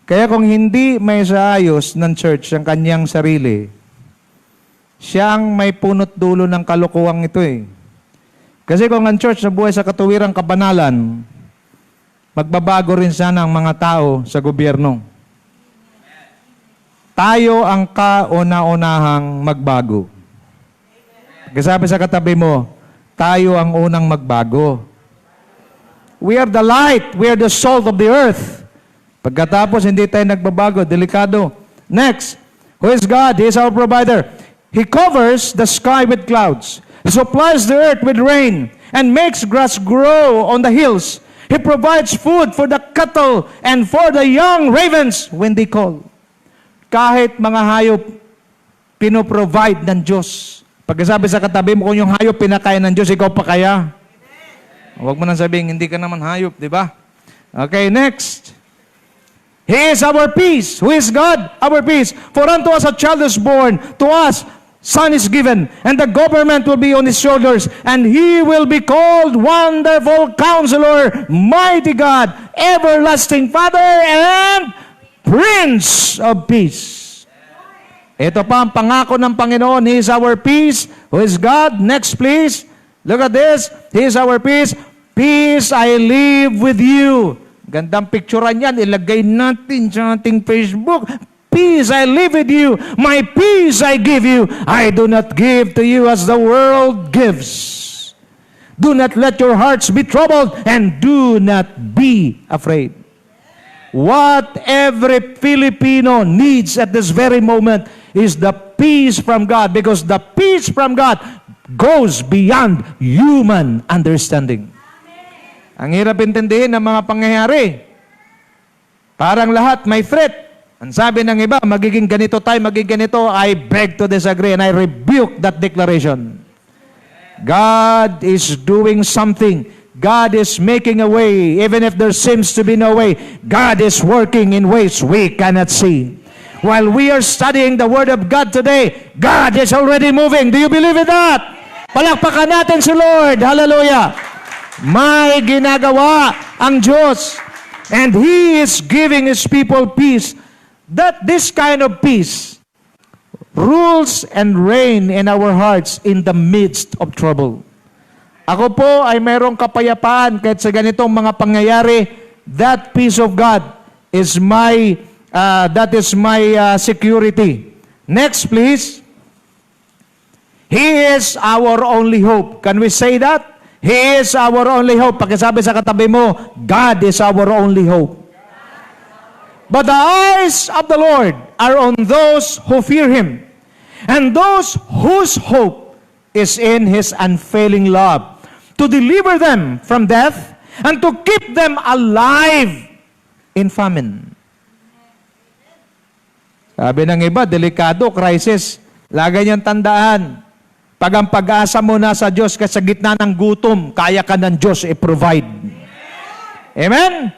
Kaya kung hindi may saayos ng church ang kanyang sarili, siya ang may punot dulo ng kalukuwang ito eh. Kasi kung ang church na buhay sa katuwirang kabanalan, magbabago rin sana ang mga tao sa gobyerno. Tayo ang kauna-unahang magbago. Kasabi sa katabi mo, tayo ang unang magbago. We are the light, we are the salt of the earth. Pagkatapos hindi tayo nagbabago, delikado. Next, who is God? He is our provider. He covers the sky with clouds. He supplies the earth with rain and makes grass grow on the hills. He provides food for the cattle and for the young ravens when they call. Kahit mga hayop, pinoprovide ng Diyos. Pagkasabi sa katabi mo, kung yung hayop pinakain ng Diyos, ikaw pa kaya? Huwag mo nang sabihin, hindi ka naman hayop, di ba? Okay, next. He is our peace. Who is God? Our peace. For unto us a child is born, to us Son is given, and the government will be on his shoulders, and he will be called Wonderful Counselor, Mighty God, Everlasting Father, and Prince of Peace. Ito pa ang pangako ng Panginoon. He is our peace. Who is God? Next, please. Look at this. He is our peace. Peace I leave with you. Gandang picturean yan. Ilagay natin sa ating Facebook. Peace I live with you. My peace I give you. I do not give to you as the world gives. Do not let your hearts be troubled and do not be afraid. What every Filipino needs at this very moment is the peace from God, because the peace from God goes beyond human understanding. Ang hirap intindihin ng mga pangyayari. Parang lahat may threat. Ang sabi ng iba, magiging ganito tayo, magiging ganito. I beg to disagree and I rebuke that declaration. God is doing something. God is making a way. Even if there seems to be no way, God is working in ways we cannot see. While we are studying the Word of God today, God is already moving. Do you believe in that? Palakpakan natin si Lord. Hallelujah. May ginagawa ang Diyos. And He is giving His people peace. That this kind of peace rules and reign in our hearts in the midst of trouble. Ako po ay mayroong kapayapaan kahit sa ganitong mga pangyayari. That peace of God is my security. Next, please. He is our only hope. Can we say that? He is our only hope. Pakisabi sa katabi mo, God is our only hope. But the eyes of the Lord are on those who fear Him, and those whose hope is in His unfailing love, to deliver them from death and to keep them alive in famine. Sabi ng iba, delikado, crisis. Lagi niyang tandaan, pag ang pag-asa mo na sa Diyos, kasi sa gitna ng gutom, kaya ka ng Diyos i-provide. Amen?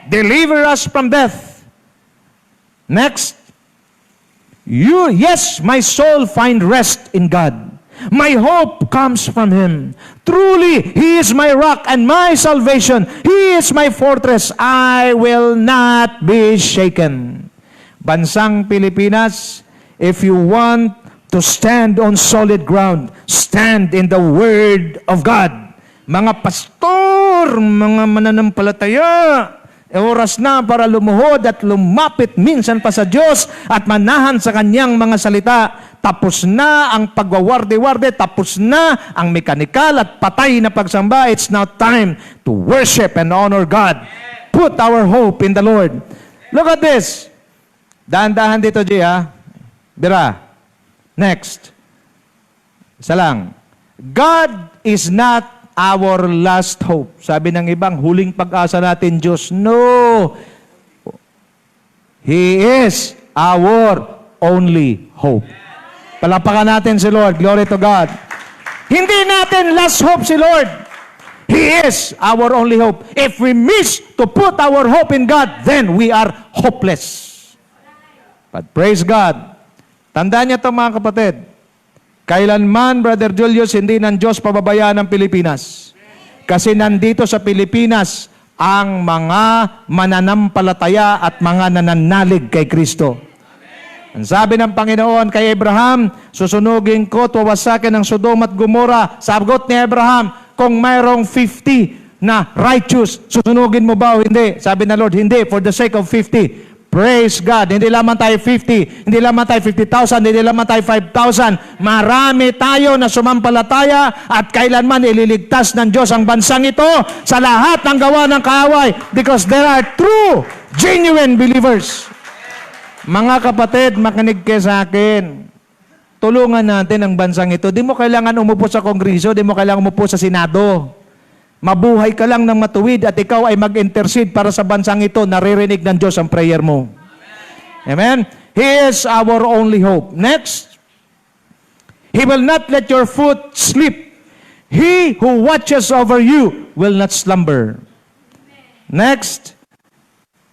Deliver us from death. Next. Yes, my soul find rest in God. My hope comes from Him. Truly, He is my rock and my salvation. He is my fortress. I will not be shaken. Bansang Pilipinas, if you want to stand on solid ground, stand in the Word of God. Mga pastor, mga mananampalataya, oras na para lumuhod at lumapit minsan pa sa Diyos at manahan sa Kanyang mga salita. Tapos na ang pagwawarde-warde, tapos na ang mekanikal at patay na pagsamba. It's now time to worship and honor God. Put our hope in the Lord. Look at this. Dahan-dahan dito, G, ha? Bira. Next. Isa lang. God is not our last hope. Sabi ng ibang, huling pag-asa natin, Diyos. No. He is our only hope. Palapakan natin si Lord. Glory to God. Hindi natin last hope si Lord. He is our only hope. If we miss to put our hope in God, then we are hopeless. But praise God. Tandaan niyo ito, mga kapatid. Kailanman, Brother Julius, hindi ng Diyos pababayaan ng Pilipinas. Kasi nandito sa Pilipinas ang mga mananampalataya at mga nananalig kay Kristo. Ang sabi ng Panginoon kay Abraham, susunugin ko, wawasakin ang Sodom at Gomora. Sagot ni Abraham, kung mayroong 50 na righteous, susunugin mo ba o hindi? Sabi ng Lord, hindi, for the sake of 50. Praise God. Hindi lamang tayo 50, hindi lamang tayo 50,000, hindi lamang tayo 5,000. Marami tayo na sumampalataya at kailanman ililigtas ng Diyos ang bansang ito sa lahat ng gawa ng kaaway because there are true, genuine believers. Mga kapatid, makinig kayo sa akin. Tulungan natin ang bansang ito. Di mo kailangan umupo sa Kongreso, di mo kailangan umupo sa Senado. Mabuhay ka lang ng matuwid at ikaw ay mag-intercede para sa bansang ito, naririnig ng Diyos ang prayer mo. Amen? He is our only hope. Next. He will not let your foot slip. He who watches over you will not slumber. Next.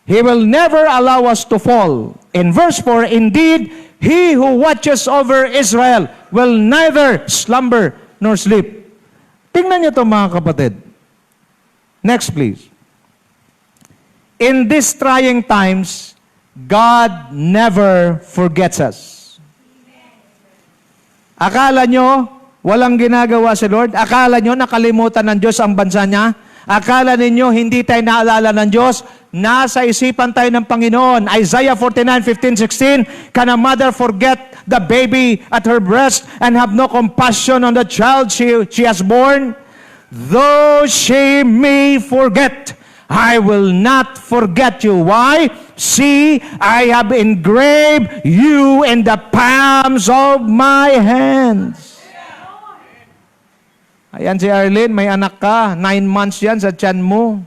He will never allow us to fall. In verse 4, indeed, He who watches over Israel will neither slumber nor sleep. Tingnan niyo ito, mga kapatid. Next, please. In these trying times, God never forgets us. Akala nyo, walang ginagawa si Lord? Akala nyo, nakalimutan ng Diyos ang bansa niya? Akala ninyo, hindi tayo naalala ng Diyos? Nasa isipan tayo ng Panginoon. Isaiah 49:15-16, can a mother forget the baby at her breast and have no compassion on the child she has born? Though she may forget, I will not forget you. Why? See, I have engraved you in the palms of my hands. Ayan si Arlene, may anak ka. 9 months yan sa tiyan mo.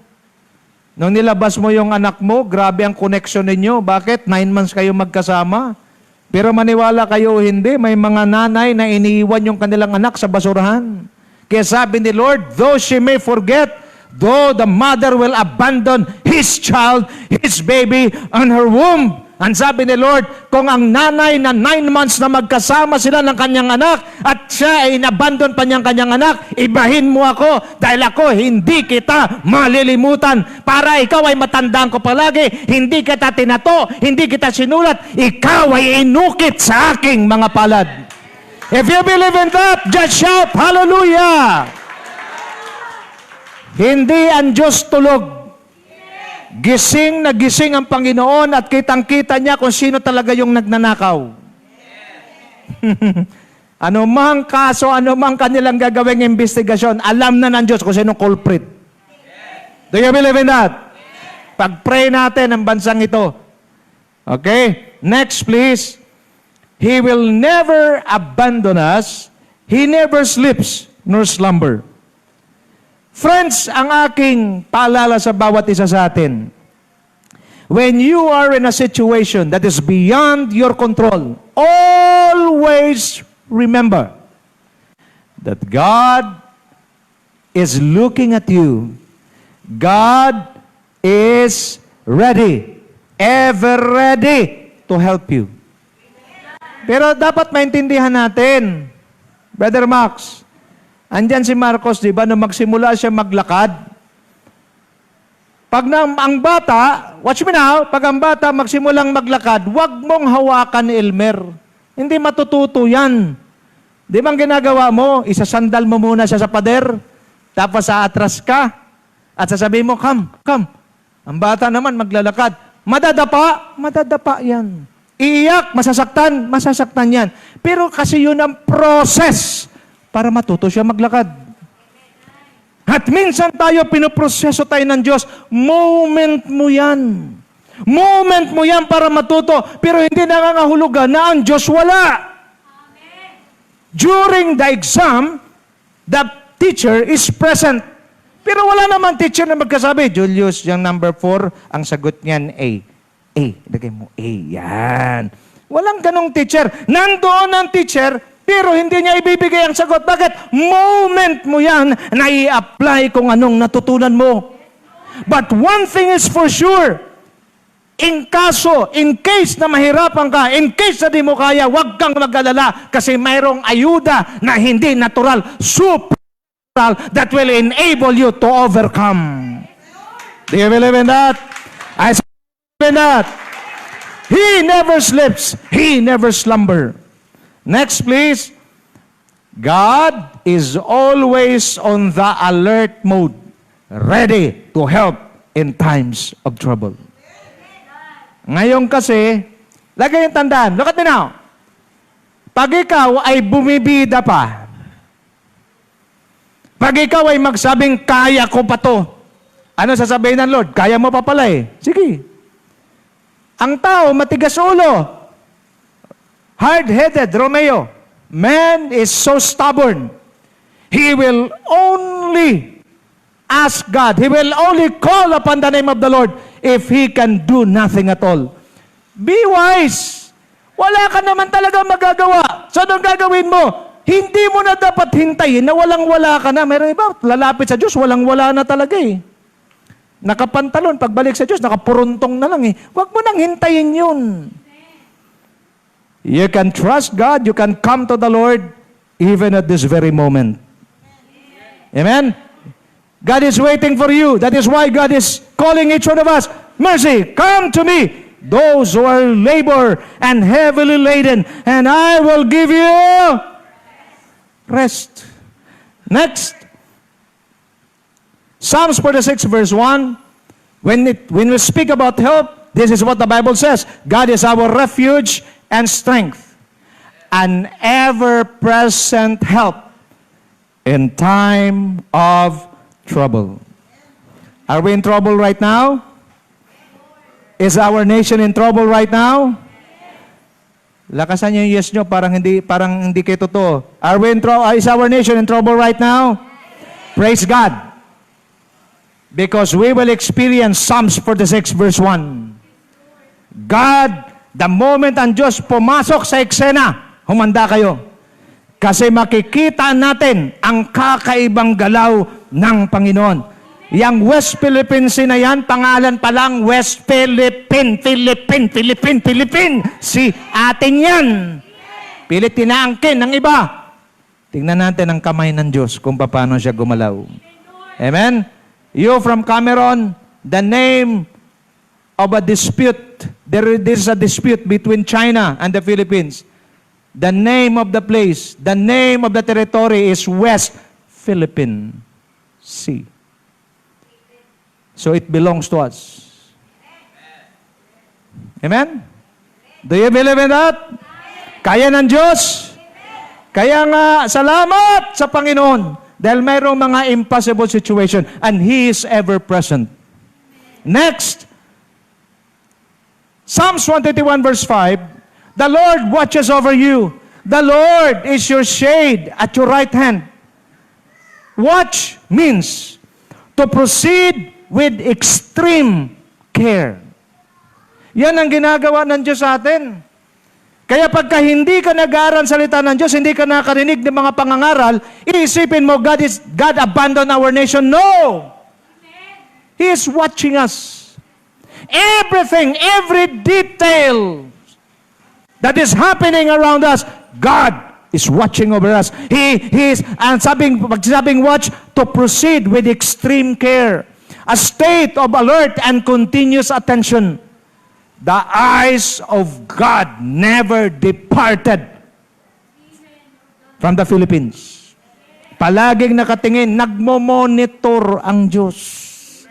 Nung nilabas mo yung anak mo, grabe ang connection ninyo. Bakit? 9 months kayo magkasama. Pero maniwala kayo o hindi, may mga nanay na iniiwan yung kanilang anak sa basurahan. Kaya sabi ni Lord, though she may forget, though the mother will abandon his child, his baby on her womb. Ang sabi ni Lord, kung ang nanay na 9 months na magkasama sila ng kanyang anak at siya ay inabandon pa niyang kanyang anak, ibahin mo ako dahil ako hindi kita malilimutan. Para ikaw ay matandaan ko palagi, hindi kita tinato, hindi kita sinulat, ikaw ay inukit sa aking mga palad. If you believe in that, just shout, hallelujah! Hindi ang Diyos tulog. Gising na gising ang Panginoon at kitang-kita niya kung sino talaga yung nagnanakaw. Ano mang kaso, ano mang kanilang gagawing investigasyon, alam na ng Diyos kung sino culprit. Do you believe in that? Pag-pray natin ang bansang ito. Okay? Next, please. He will never abandon us. He never sleeps nor slumber. Friends, ang aking paalala sa bawat isa sa atin, when you are in a situation that is beyond your control, always remember that God is looking at you. God is ready, ever ready to help you. Pero dapat maintindihan natin, Brother Max, andyan si Marcos, di ba, nung magsimula siya maglakad. Pag ang bata, watch me now, pag ang bata magsimulang maglakad, huwag mong hawakan ni Elmer. Hindi matututo yan. Di ba ang ginagawa mo? Isasandal mo muna siya sa pader, tapos aatras ka, at sasabihin mo, come. Ang bata naman maglalakad. Madadapa yan. Iiyak, masasaktan yan. Pero kasi yun ang process para matuto siya maglakad. At minsan tayo, pinoproseso tayo ng Diyos, moment mo yan. Moment mo yan para matuto, pero hindi nangangahulugan na ang Diyos wala. During the exam, the teacher is present. Pero wala naman teacher na magkasabi, Julius, yung number 4, ang sagot niyan A. Lagay mo A. Yan. Walang ganong teacher. Nandoon ang teacher, pero hindi niya ibibigay ang sagot. Bakit? Moment mo yan na i-apply kung anong natutunan mo. But one thing is for sure, in case na mahirapan ka, in case na di mo kaya, huwag kang mag-alala kasi mayroong ayuda na hindi natural, supernatural, that will enable you to overcome. Do you believe in that? I believe in that. He never sleeps. He never slumber. Next, please. God is always on the alert mode, ready to help in times of trouble. Ngayon kasi, lagay yung tandaan. Look at me now. Pag ikaw ay bumibida pa, pag ikaw ay magsabing, kaya ko pa to, ano sasabihin ng Lord? Kaya mo pa pala eh. Sige. Ang tao, matigas ulo. Hard-headed, Romeo. Man is so stubborn. He will only ask God. He will only call upon the name of the Lord if he can do nothing at all. Be wise. Wala ka naman talaga magagawa. So, anong gagawin mo? Hindi mo na dapat hintayin na walang-wala ka na. Mayroon iba, lalapit sa Diyos, walang-wala na talaga eh. Nakapantalon, pagbalik sa Diyos, nakapuruntong na lang eh. Huwag mo nang hintayin yun. You can trust God, you can come to the Lord even at this very moment. Amen? God is waiting for you. That is why God is calling each one of us. Mercy, come to me, those who are labor and heavily laden, and I will give you rest. Next. Psalms 46 verse 1. When we speak about help, this is what the Bible says. God is our refuge and strength, an ever-present help in time of trouble. Are we in trouble right now? Is our nation in trouble right now? Lakasan niyo yung yes nyo, parang hindi kayo totoo. Are we in trouble? Is our nation in trouble right now? Praise God. Because we will experience Psalms 46 verse 1. God, the moment ang Diyos pumasok sa eksena, humanda kayo. Kasi makikita natin ang kakaibang galaw ng Panginoon. Yang West Philippines na yan, pangalan pa lang West Philippine. Si atin yan. Pilit tinaangkin ng iba. Tingnan natin ang kamay ng Diyos kung paano siya gumalaw. Amen? You from Cameron, the name of a dispute, there is a dispute between China and the Philippines. The name of the place, the name of the territory is West Philippine Sea. So it belongs to us. Amen? Do you believe in that? Kaya ng Diyos? Kaya nga, salamat sa Panginoon dahil mayroong mga impossible situation and He is ever present. Next, Psalms 121 verse 5, the Lord watches over you. The Lord is your shade at your right hand. Watch means to proceed with extreme care. Yan ang ginagawa ng Diyos sa atin. Kaya pagka hindi ka nag-aaral salita ng Diyos, hindi ka nakarinig ng mga pangangaral, iisipin mo, God abandoned our nation. No! He is watching us. Everything, every detail that is happening around us, God is watching over us. He is, and sabing watch, to proceed with extreme care. A state of alert and continuous attention. The eyes of God never departed from the Philippines. Palaging nakatingin, nagmo-monitor ang Diyos.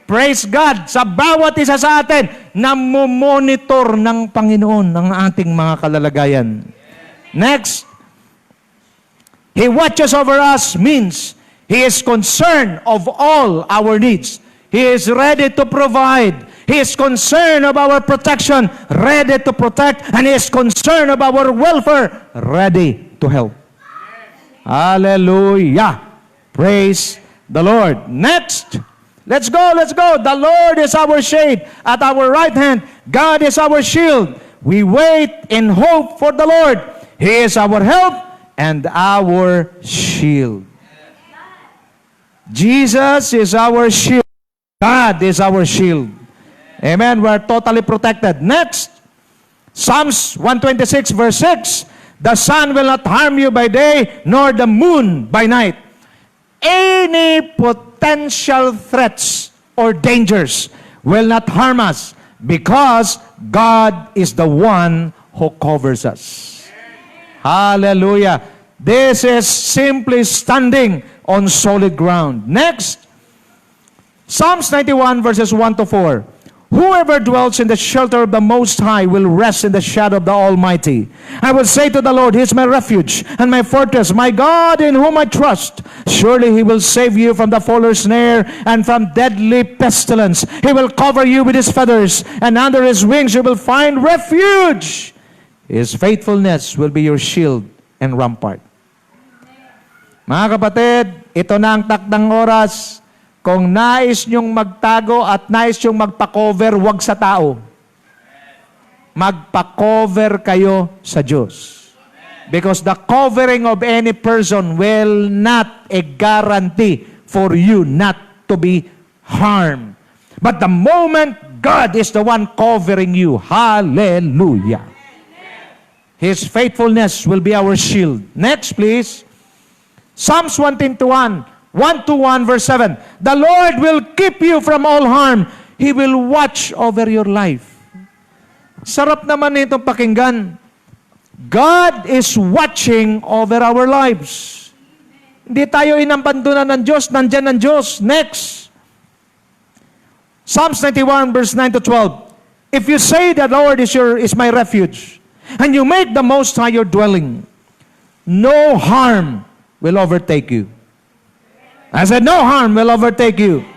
Praise God! Sa bawat isa sa atin, namomonitor ng Panginoon ang ating mga kalalagayan. Next, He watches over us means He is concerned of all our needs. He is ready to provide. He is concerned of our protection, ready to protect, and He is concerned of our welfare, ready to help. Hallelujah! Praise the Lord. Next, let's go. The Lord is our shade at our right hand. God is our shield. We wait in hope for the Lord. He is our help and our shield. Jesus is our shield. God is our shield. Amen. We're totally protected. Next, Psalms 126 verse 6. The sun will not harm you by day, nor the moon by night. Any potential threats or dangers will not harm us because God is the one who covers us. Hallelujah. This is simply standing on solid ground. Next, Psalms 91 verses 1 to 4. Whoever dwells in the shelter of the Most High will rest in the shadow of the Almighty. I will say to the Lord, He is my refuge and my fortress, my God in whom I trust. Surely He will save you from the fuller's snare and from deadly pestilence. He will cover you with His feathers, and under His wings you will find refuge. His faithfulness will be your shield and rampart. Mga kapatid, ito na ang takdang oras. Kung nais nyong magtago at nais nyong magpa-cover, wag sa tao. Magpa-cover kayo sa Diyos. Because the covering of any person will not a guarantee for you not to be harmed. But the moment God is the one covering you, hallelujah. His faithfulness will be our shield. Next, please. Psalms 121 verse 7. The Lord will keep you from all harm. He will watch over your life. Sarap naman itong pakinggan. God is watching over our lives. Hindi tayo inambandonan ng Diyos, nandyan ng Diyos. Next. Psalms 91 verse 9 to 12. If you say the Lord is my refuge, and you make the Most High your dwelling, no harm will overtake you. I said, no harm will overtake you.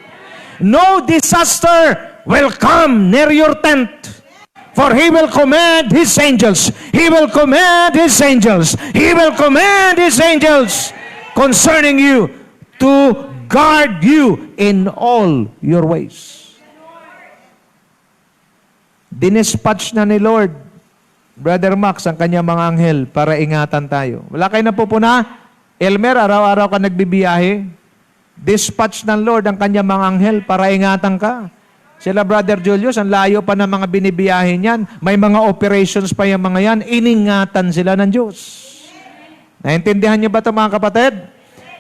No disaster will come near your tent. For He will command His angels. He will command His angels. He will command His angels concerning you to guard you in all your ways. Dinispatch na ni Lord, Brother Max, ang kanyang mga anghel para ingatan tayo. Wala kayo napupuna? Elmer, araw-araw ka nagbibiyahe. Dispatch ng Lord ang kanyang mga anghel para ingatan ka. Sila, Brother Julius, ang layo pa ng mga binibiyahe niyan. May mga operations pa yung mga yan. Iningatan sila ng Diyos. Naintindihan niyo ba ito, mga kapatid?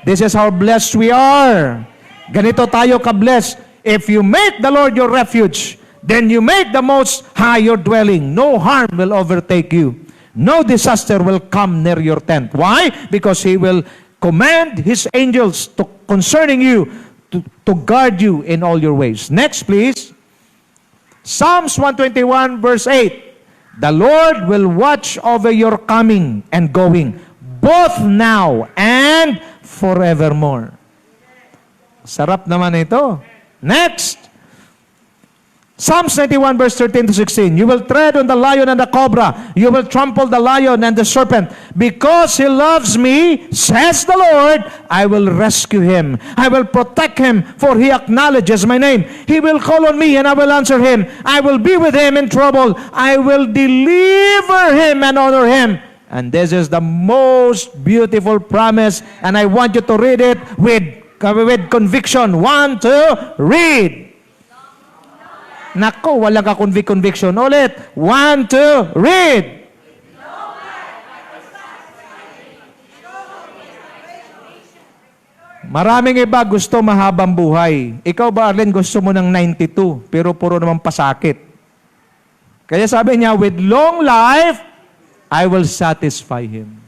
This is how blessed we are. Ganito tayo ka-blessed. If you make the Lord your refuge, then you make the Most High your dwelling. No harm will overtake you. No disaster will come near your tent. Why? Because He will command His angels concerning you to guard you in all your ways. Next, please. Psalms 121 verse 8. The Lord will watch over your coming and going, both now and forevermore. Sarap naman ito. Next. Psalms 91 verse 13 to 16. You will tread on the lion and the cobra. You will trample the lion and the serpent. Because He loves me, says the Lord, I will rescue him. I will protect him, for he acknowledges my name. He will call on me and I will answer him. I will be with him in trouble. I will deliver him and honor him. And this is the most beautiful promise, and I want you to read it with conviction. 1, 2, read. Nako, wala ka conviction. Ulit. 1, 2, read. Maraming iba gusto mahabang buhay. Ikaw ba, Arlen, gusto mo ng 92, pero puro naman pasakit. Kaya sabi niya, with long life, I will satisfy him.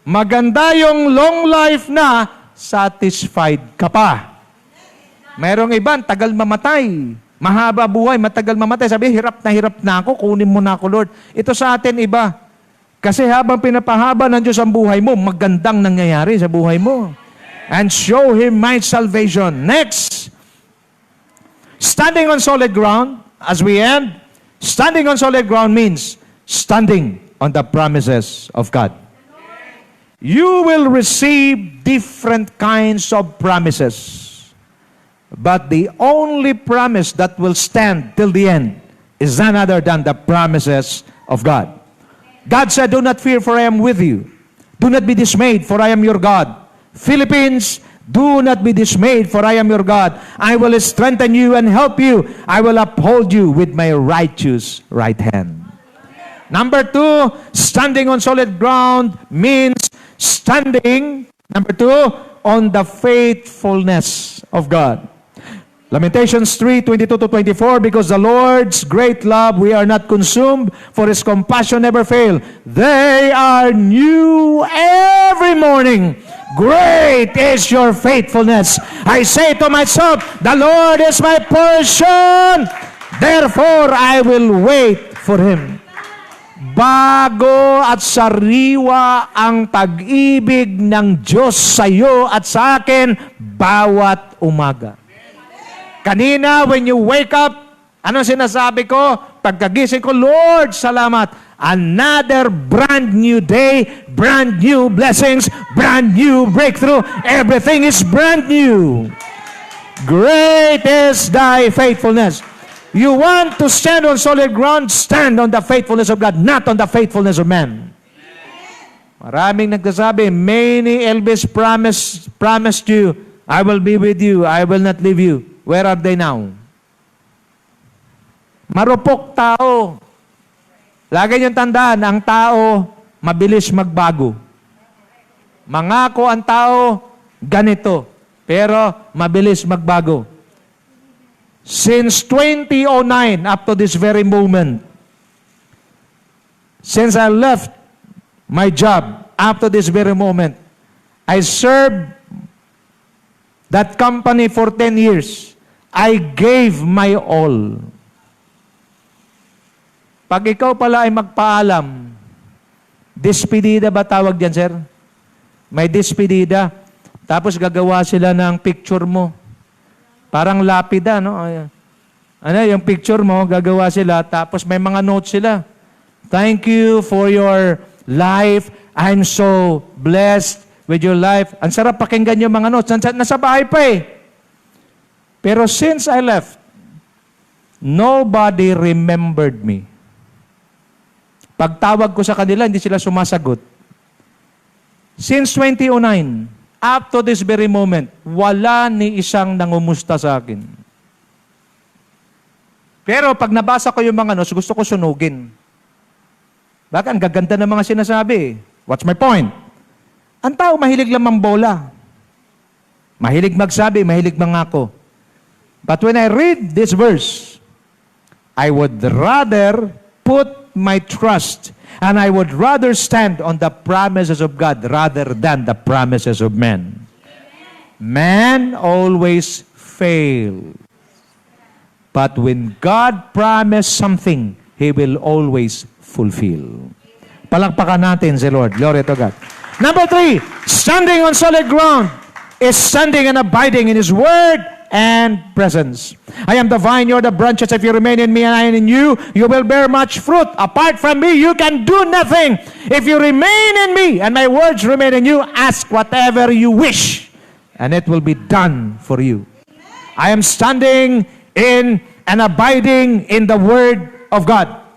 Maganda yung long life na satisfied ka pa. Mayroong iba, tagal mamatay. Mahaba buhay, matagal mamatay. Sabi, hirap na ako, kunin mo na ako, Lord. Ito sa atin iba. Kasi habang pinapahaba ng Diyos ang buhay mo, magandang nangyayari sa buhay mo. And show Him my salvation. Next. Standing on solid ground, as we end, standing on solid ground means standing on the promises of God. You will receive different kinds of promises. But the only promise that will stand till the end is none other than the promises of God. God said, do not fear, for I am with you. Do not be dismayed, for I am your God. Philippines, do not be dismayed, for I am your God. I will strengthen you and help you. I will uphold you with my righteous right hand. Number 2, standing on solid ground means standing, number 2, on the faithfulness of God. Lamentations 3:22 to 24, because the Lord's great love, we are not consumed, for His compassion never fail. They are new every morning. Great is your faithfulness. I say to myself, the Lord is my portion, therefore I will wait for Him. Bago at sariwa ang pag-ibig ng Diyos sa iyo at sa akin bawat umaga. Kanina, when you wake up, ano sinasabi ko? Pagkagising ko, Lord, salamat. Another brand new day, brand new blessings, brand new breakthrough. Everything is brand new. Great is thy faithfulness. You want to stand on solid ground, stand on the faithfulness of God, not on the faithfulness of man. Maraming nagsasabi, many Elvis promised you, I will be with you, I will not leave you. Where are they now? Marupok tao. Lagi niyong tandaan, ang tao, mabilis magbago. Mangako ang tao, ganito. Pero, mabilis magbago. Since 2009, up to this very moment, since I left my job, up to this very moment, I served that company for 10 years. I gave my all. Pag ikaw pala ay magpaalam, despedida ba tawag dyan, sir? May despedida. Tapos gagawa sila ng picture mo. Parang lapida, no? Ano, yung picture mo, gagawa sila, tapos may mga notes sila. Thank you for your life. I'm so blessed with your life. Ang sarap pakinggan yung mga notes. Nasa bahay pa eh. Pero since I left, nobody remembered me. Pagtawag ko sa kanila, hindi sila sumasagot. Since 2009, up to this very moment, wala ni isang nangumusta sa akin. Pero pag nabasa ko yung mga notes, gusto ko sunugin. Baka ang gaganda ng mga sinasabi. What's my point? Ang tao mahilig lang mambola. Mahilig magsabi, mahilig mangako. But when I read this verse, I would rather put my trust and I would rather stand on the promises of God rather than the promises of men. Man always fail. But when God promised something, He will always fulfill. Palakpakan natin si Lord. Glory to God. Number 3, standing on solid ground is standing and abiding in His Word and presence. I am the vine, you are the branches. If you remain in me and I in you, you will bear much fruit. Apart from me, you can do nothing. If you remain in me and my words remain in you, ask whatever you wish, and it will be done for you. I am standing in and abiding in the Word of God.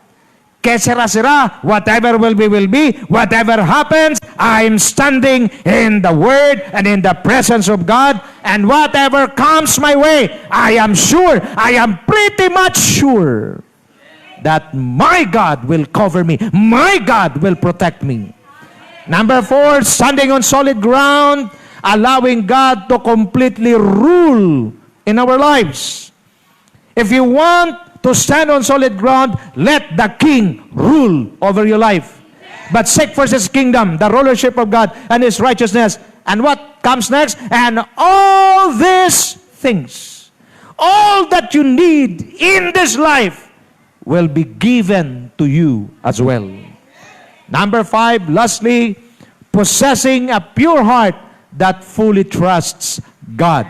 Que sira-sira, whatever will be, whatever happens, I'm standing in the Word and in the presence of God, and whatever comes my way, I am sure, I am pretty much sure that my God will cover me, my God will protect me. Number 4, standing on solid ground, allowing God to completely rule in our lives. If you want to stand on solid ground, let the King rule over your life. But seek first His kingdom, the rulership of God, and His righteousness. And what comes next? And all these things, all that you need in this life will be given to you as well. Number 5, lastly, possessing a pure heart that fully trusts God.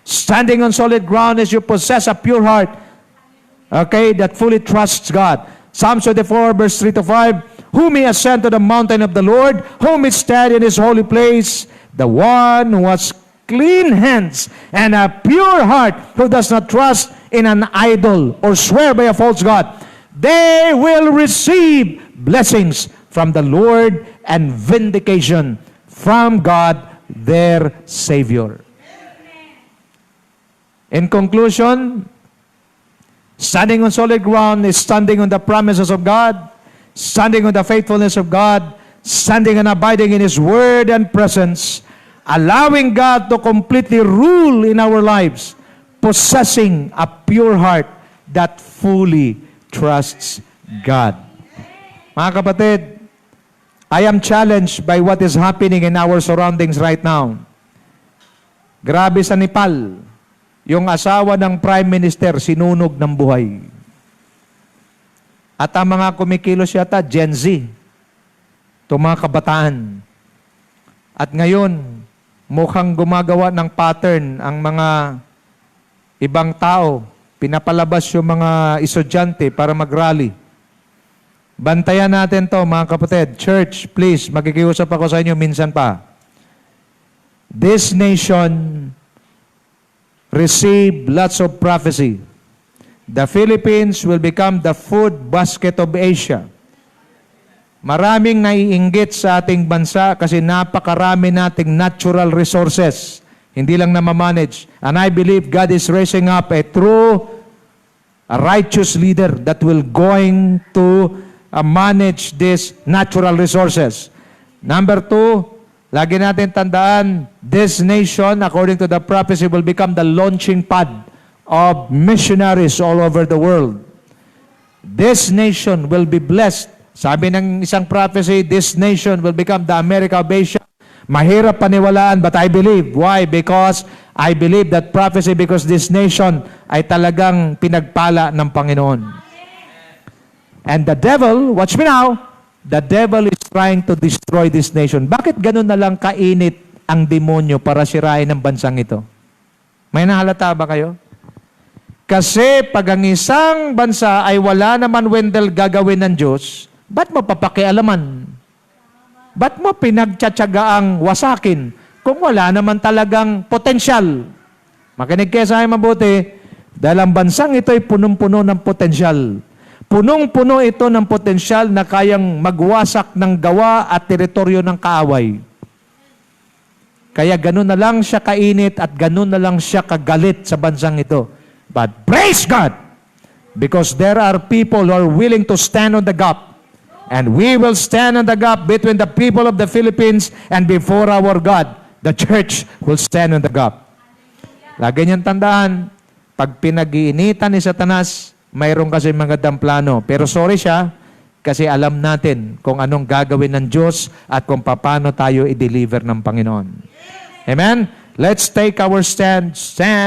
Standing on solid ground is you possess a pure heart, okay, that fully trusts God. Psalm 24, verse 3 to 5, who may ascend to the mountain of the Lord, who may stand in His holy place, the one who has clean hands and a pure heart, who does not trust in an idol or swear by a false God. They will receive blessings from the Lord and vindication from God, their Savior. In conclusion, standing on solid ground is standing on the promises of God, standing on the faithfulness of God, standing and abiding in His Word and presence, allowing God to completely rule in our lives, possessing a pure heart that fully trusts God. Mga kapatid, I am challenged by what is happening in our surroundings right now. Grabe sa Nepal, yung asawa ng Prime Minister sinunog ng buhay. At ang mga kumikilos yata, Gen Z, itong mga kabataan. At ngayon, mukhang gumagawa ng pattern ang mga ibang tao. Pinapalabas yung mga estudyante para mag-rally. Bantayan natin to, mga kapatid. Church, please, magkikiusap ako sa inyo minsan pa. This nation receive lots of prophecy. The Philippines will become the food basket of Asia. Maraming naiinggit sa ating bansa kasi napakarami nating natural resources. Hindi lang na-manage. And I believe God is raising up a true, a righteous leader that will going to manage these natural resources. Number 2, lagi natin tandaan, this nation, according to the prophecy, will become the launching pad of missionaries all over the world. This nation will be blessed. Sabi ng isang prophecy, this nation will become the America of Asia. Mahirap paniwalaan, but I believe. Why? Because I believe that prophecy because this nation ay talagang pinagpala ng Panginoon. And the devil, watch me now, the devil is trying to destroy this nation. Bakit ganun na lang kainit ang demonyo para sirain ang bansang ito? May nahalata ba kayo? Kasi pag ang isang bansa ay wala naman Wendell gagawin ng Diyos, ba't mapapakialaman? Ba't mo pinagtsatsagaang wasakin kung wala naman talagang potensyal? Makinig kayo sa akin mabuti, dahil ang bansang ito ay punong-puno ng potensyal. Punong-puno ito ng potensyal na kayang magwasak ng gawa at teritoryo ng kaaway. Kaya ganun na lang siya kainit at ganun na lang siya kagalit sa bansang ito. But praise God! Because there are people who are willing to stand on the gap. And we will stand on the gap between the people of the Philippines and before our God. The church will stand on the gap. Lagi niyang tandaan, pag pinag-iinitan ni Satanas, mayroon kasi magandang plano. Pero sorry siya, kasi alam natin kung anong gagawin ng Diyos at kung paano tayo i-deliver ng Panginoon. Amen? Let's take our stand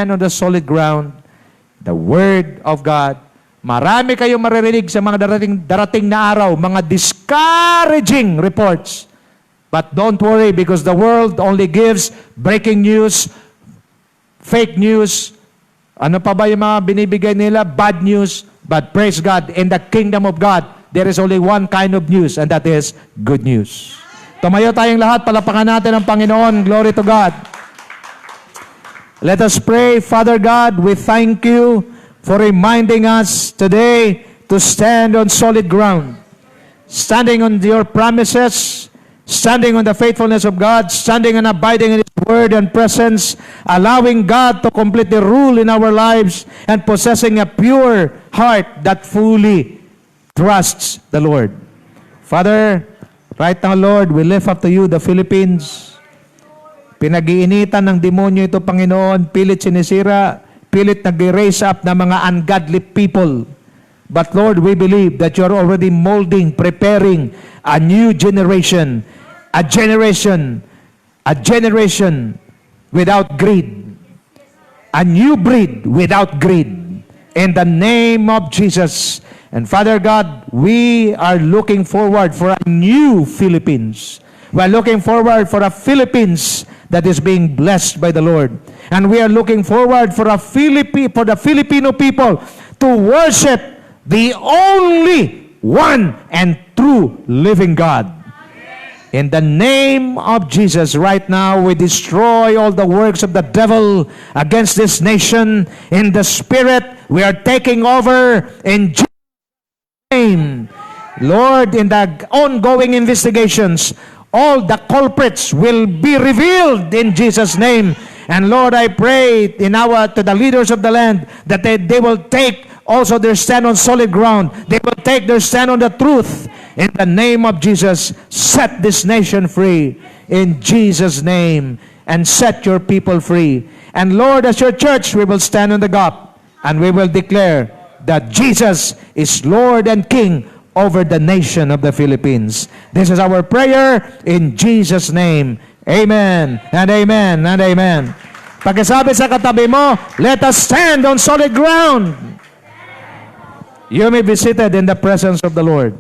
on the solid ground, the Word of God. Marami kayong maririnig sa mga darating na araw, mga discouraging reports. But don't worry because the world only gives breaking news, fake news, ano pa ba yung mga binibigay nila? Bad news. But praise God, in the kingdom of God, there is only one kind of news and that is good news. Tumayo tayong lahat, palapakan natin ang Panginoon. Glory to God. Let us pray. Father God, we thank you for reminding us today to stand on solid ground. Standing on your promises, standing on the faithfulness of God, standing and abiding in His Word and presence, allowing God to completely rule in our lives, and possessing a pure heart that fully trusts the Lord. Father, right now, Lord, we lift up to you the Philippines. Pinag-iinitan ng demonyo ito, Panginoon, pilit sinisira, pilit nag-raise up ng mga ungodly people. But Lord, we believe that you are already molding, preparing a new generation, a generation without greed, a new breed without greed. In the name of Jesus. And Father God, we are looking forward for a new Philippines. We are looking forward for a Philippines that is being blessed by the Lord. And we are looking forward for the Filipino people to worship the only one and true living God. In the name of Jesus, right now, we destroy all the works of the devil against this nation. In the Spirit, we are taking over in Jesus' name. Lord, in the ongoing investigations, all the culprits will be revealed in Jesus' name. And Lord, I pray to the leaders of the land that they will take also their stand on solid ground. They will take their stand on the truth. In the name of Jesus, set this nation free. In Jesus' name. And set your people free. And Lord, as your church, we will stand on the gap. And we will declare that Jesus is Lord and King over the nation of the Philippines. This is our prayer in Jesus' name. Amen and amen and amen. Pagkasabi sa katabi mo, let us stand on solid ground. You may be seated in the presence of the Lord.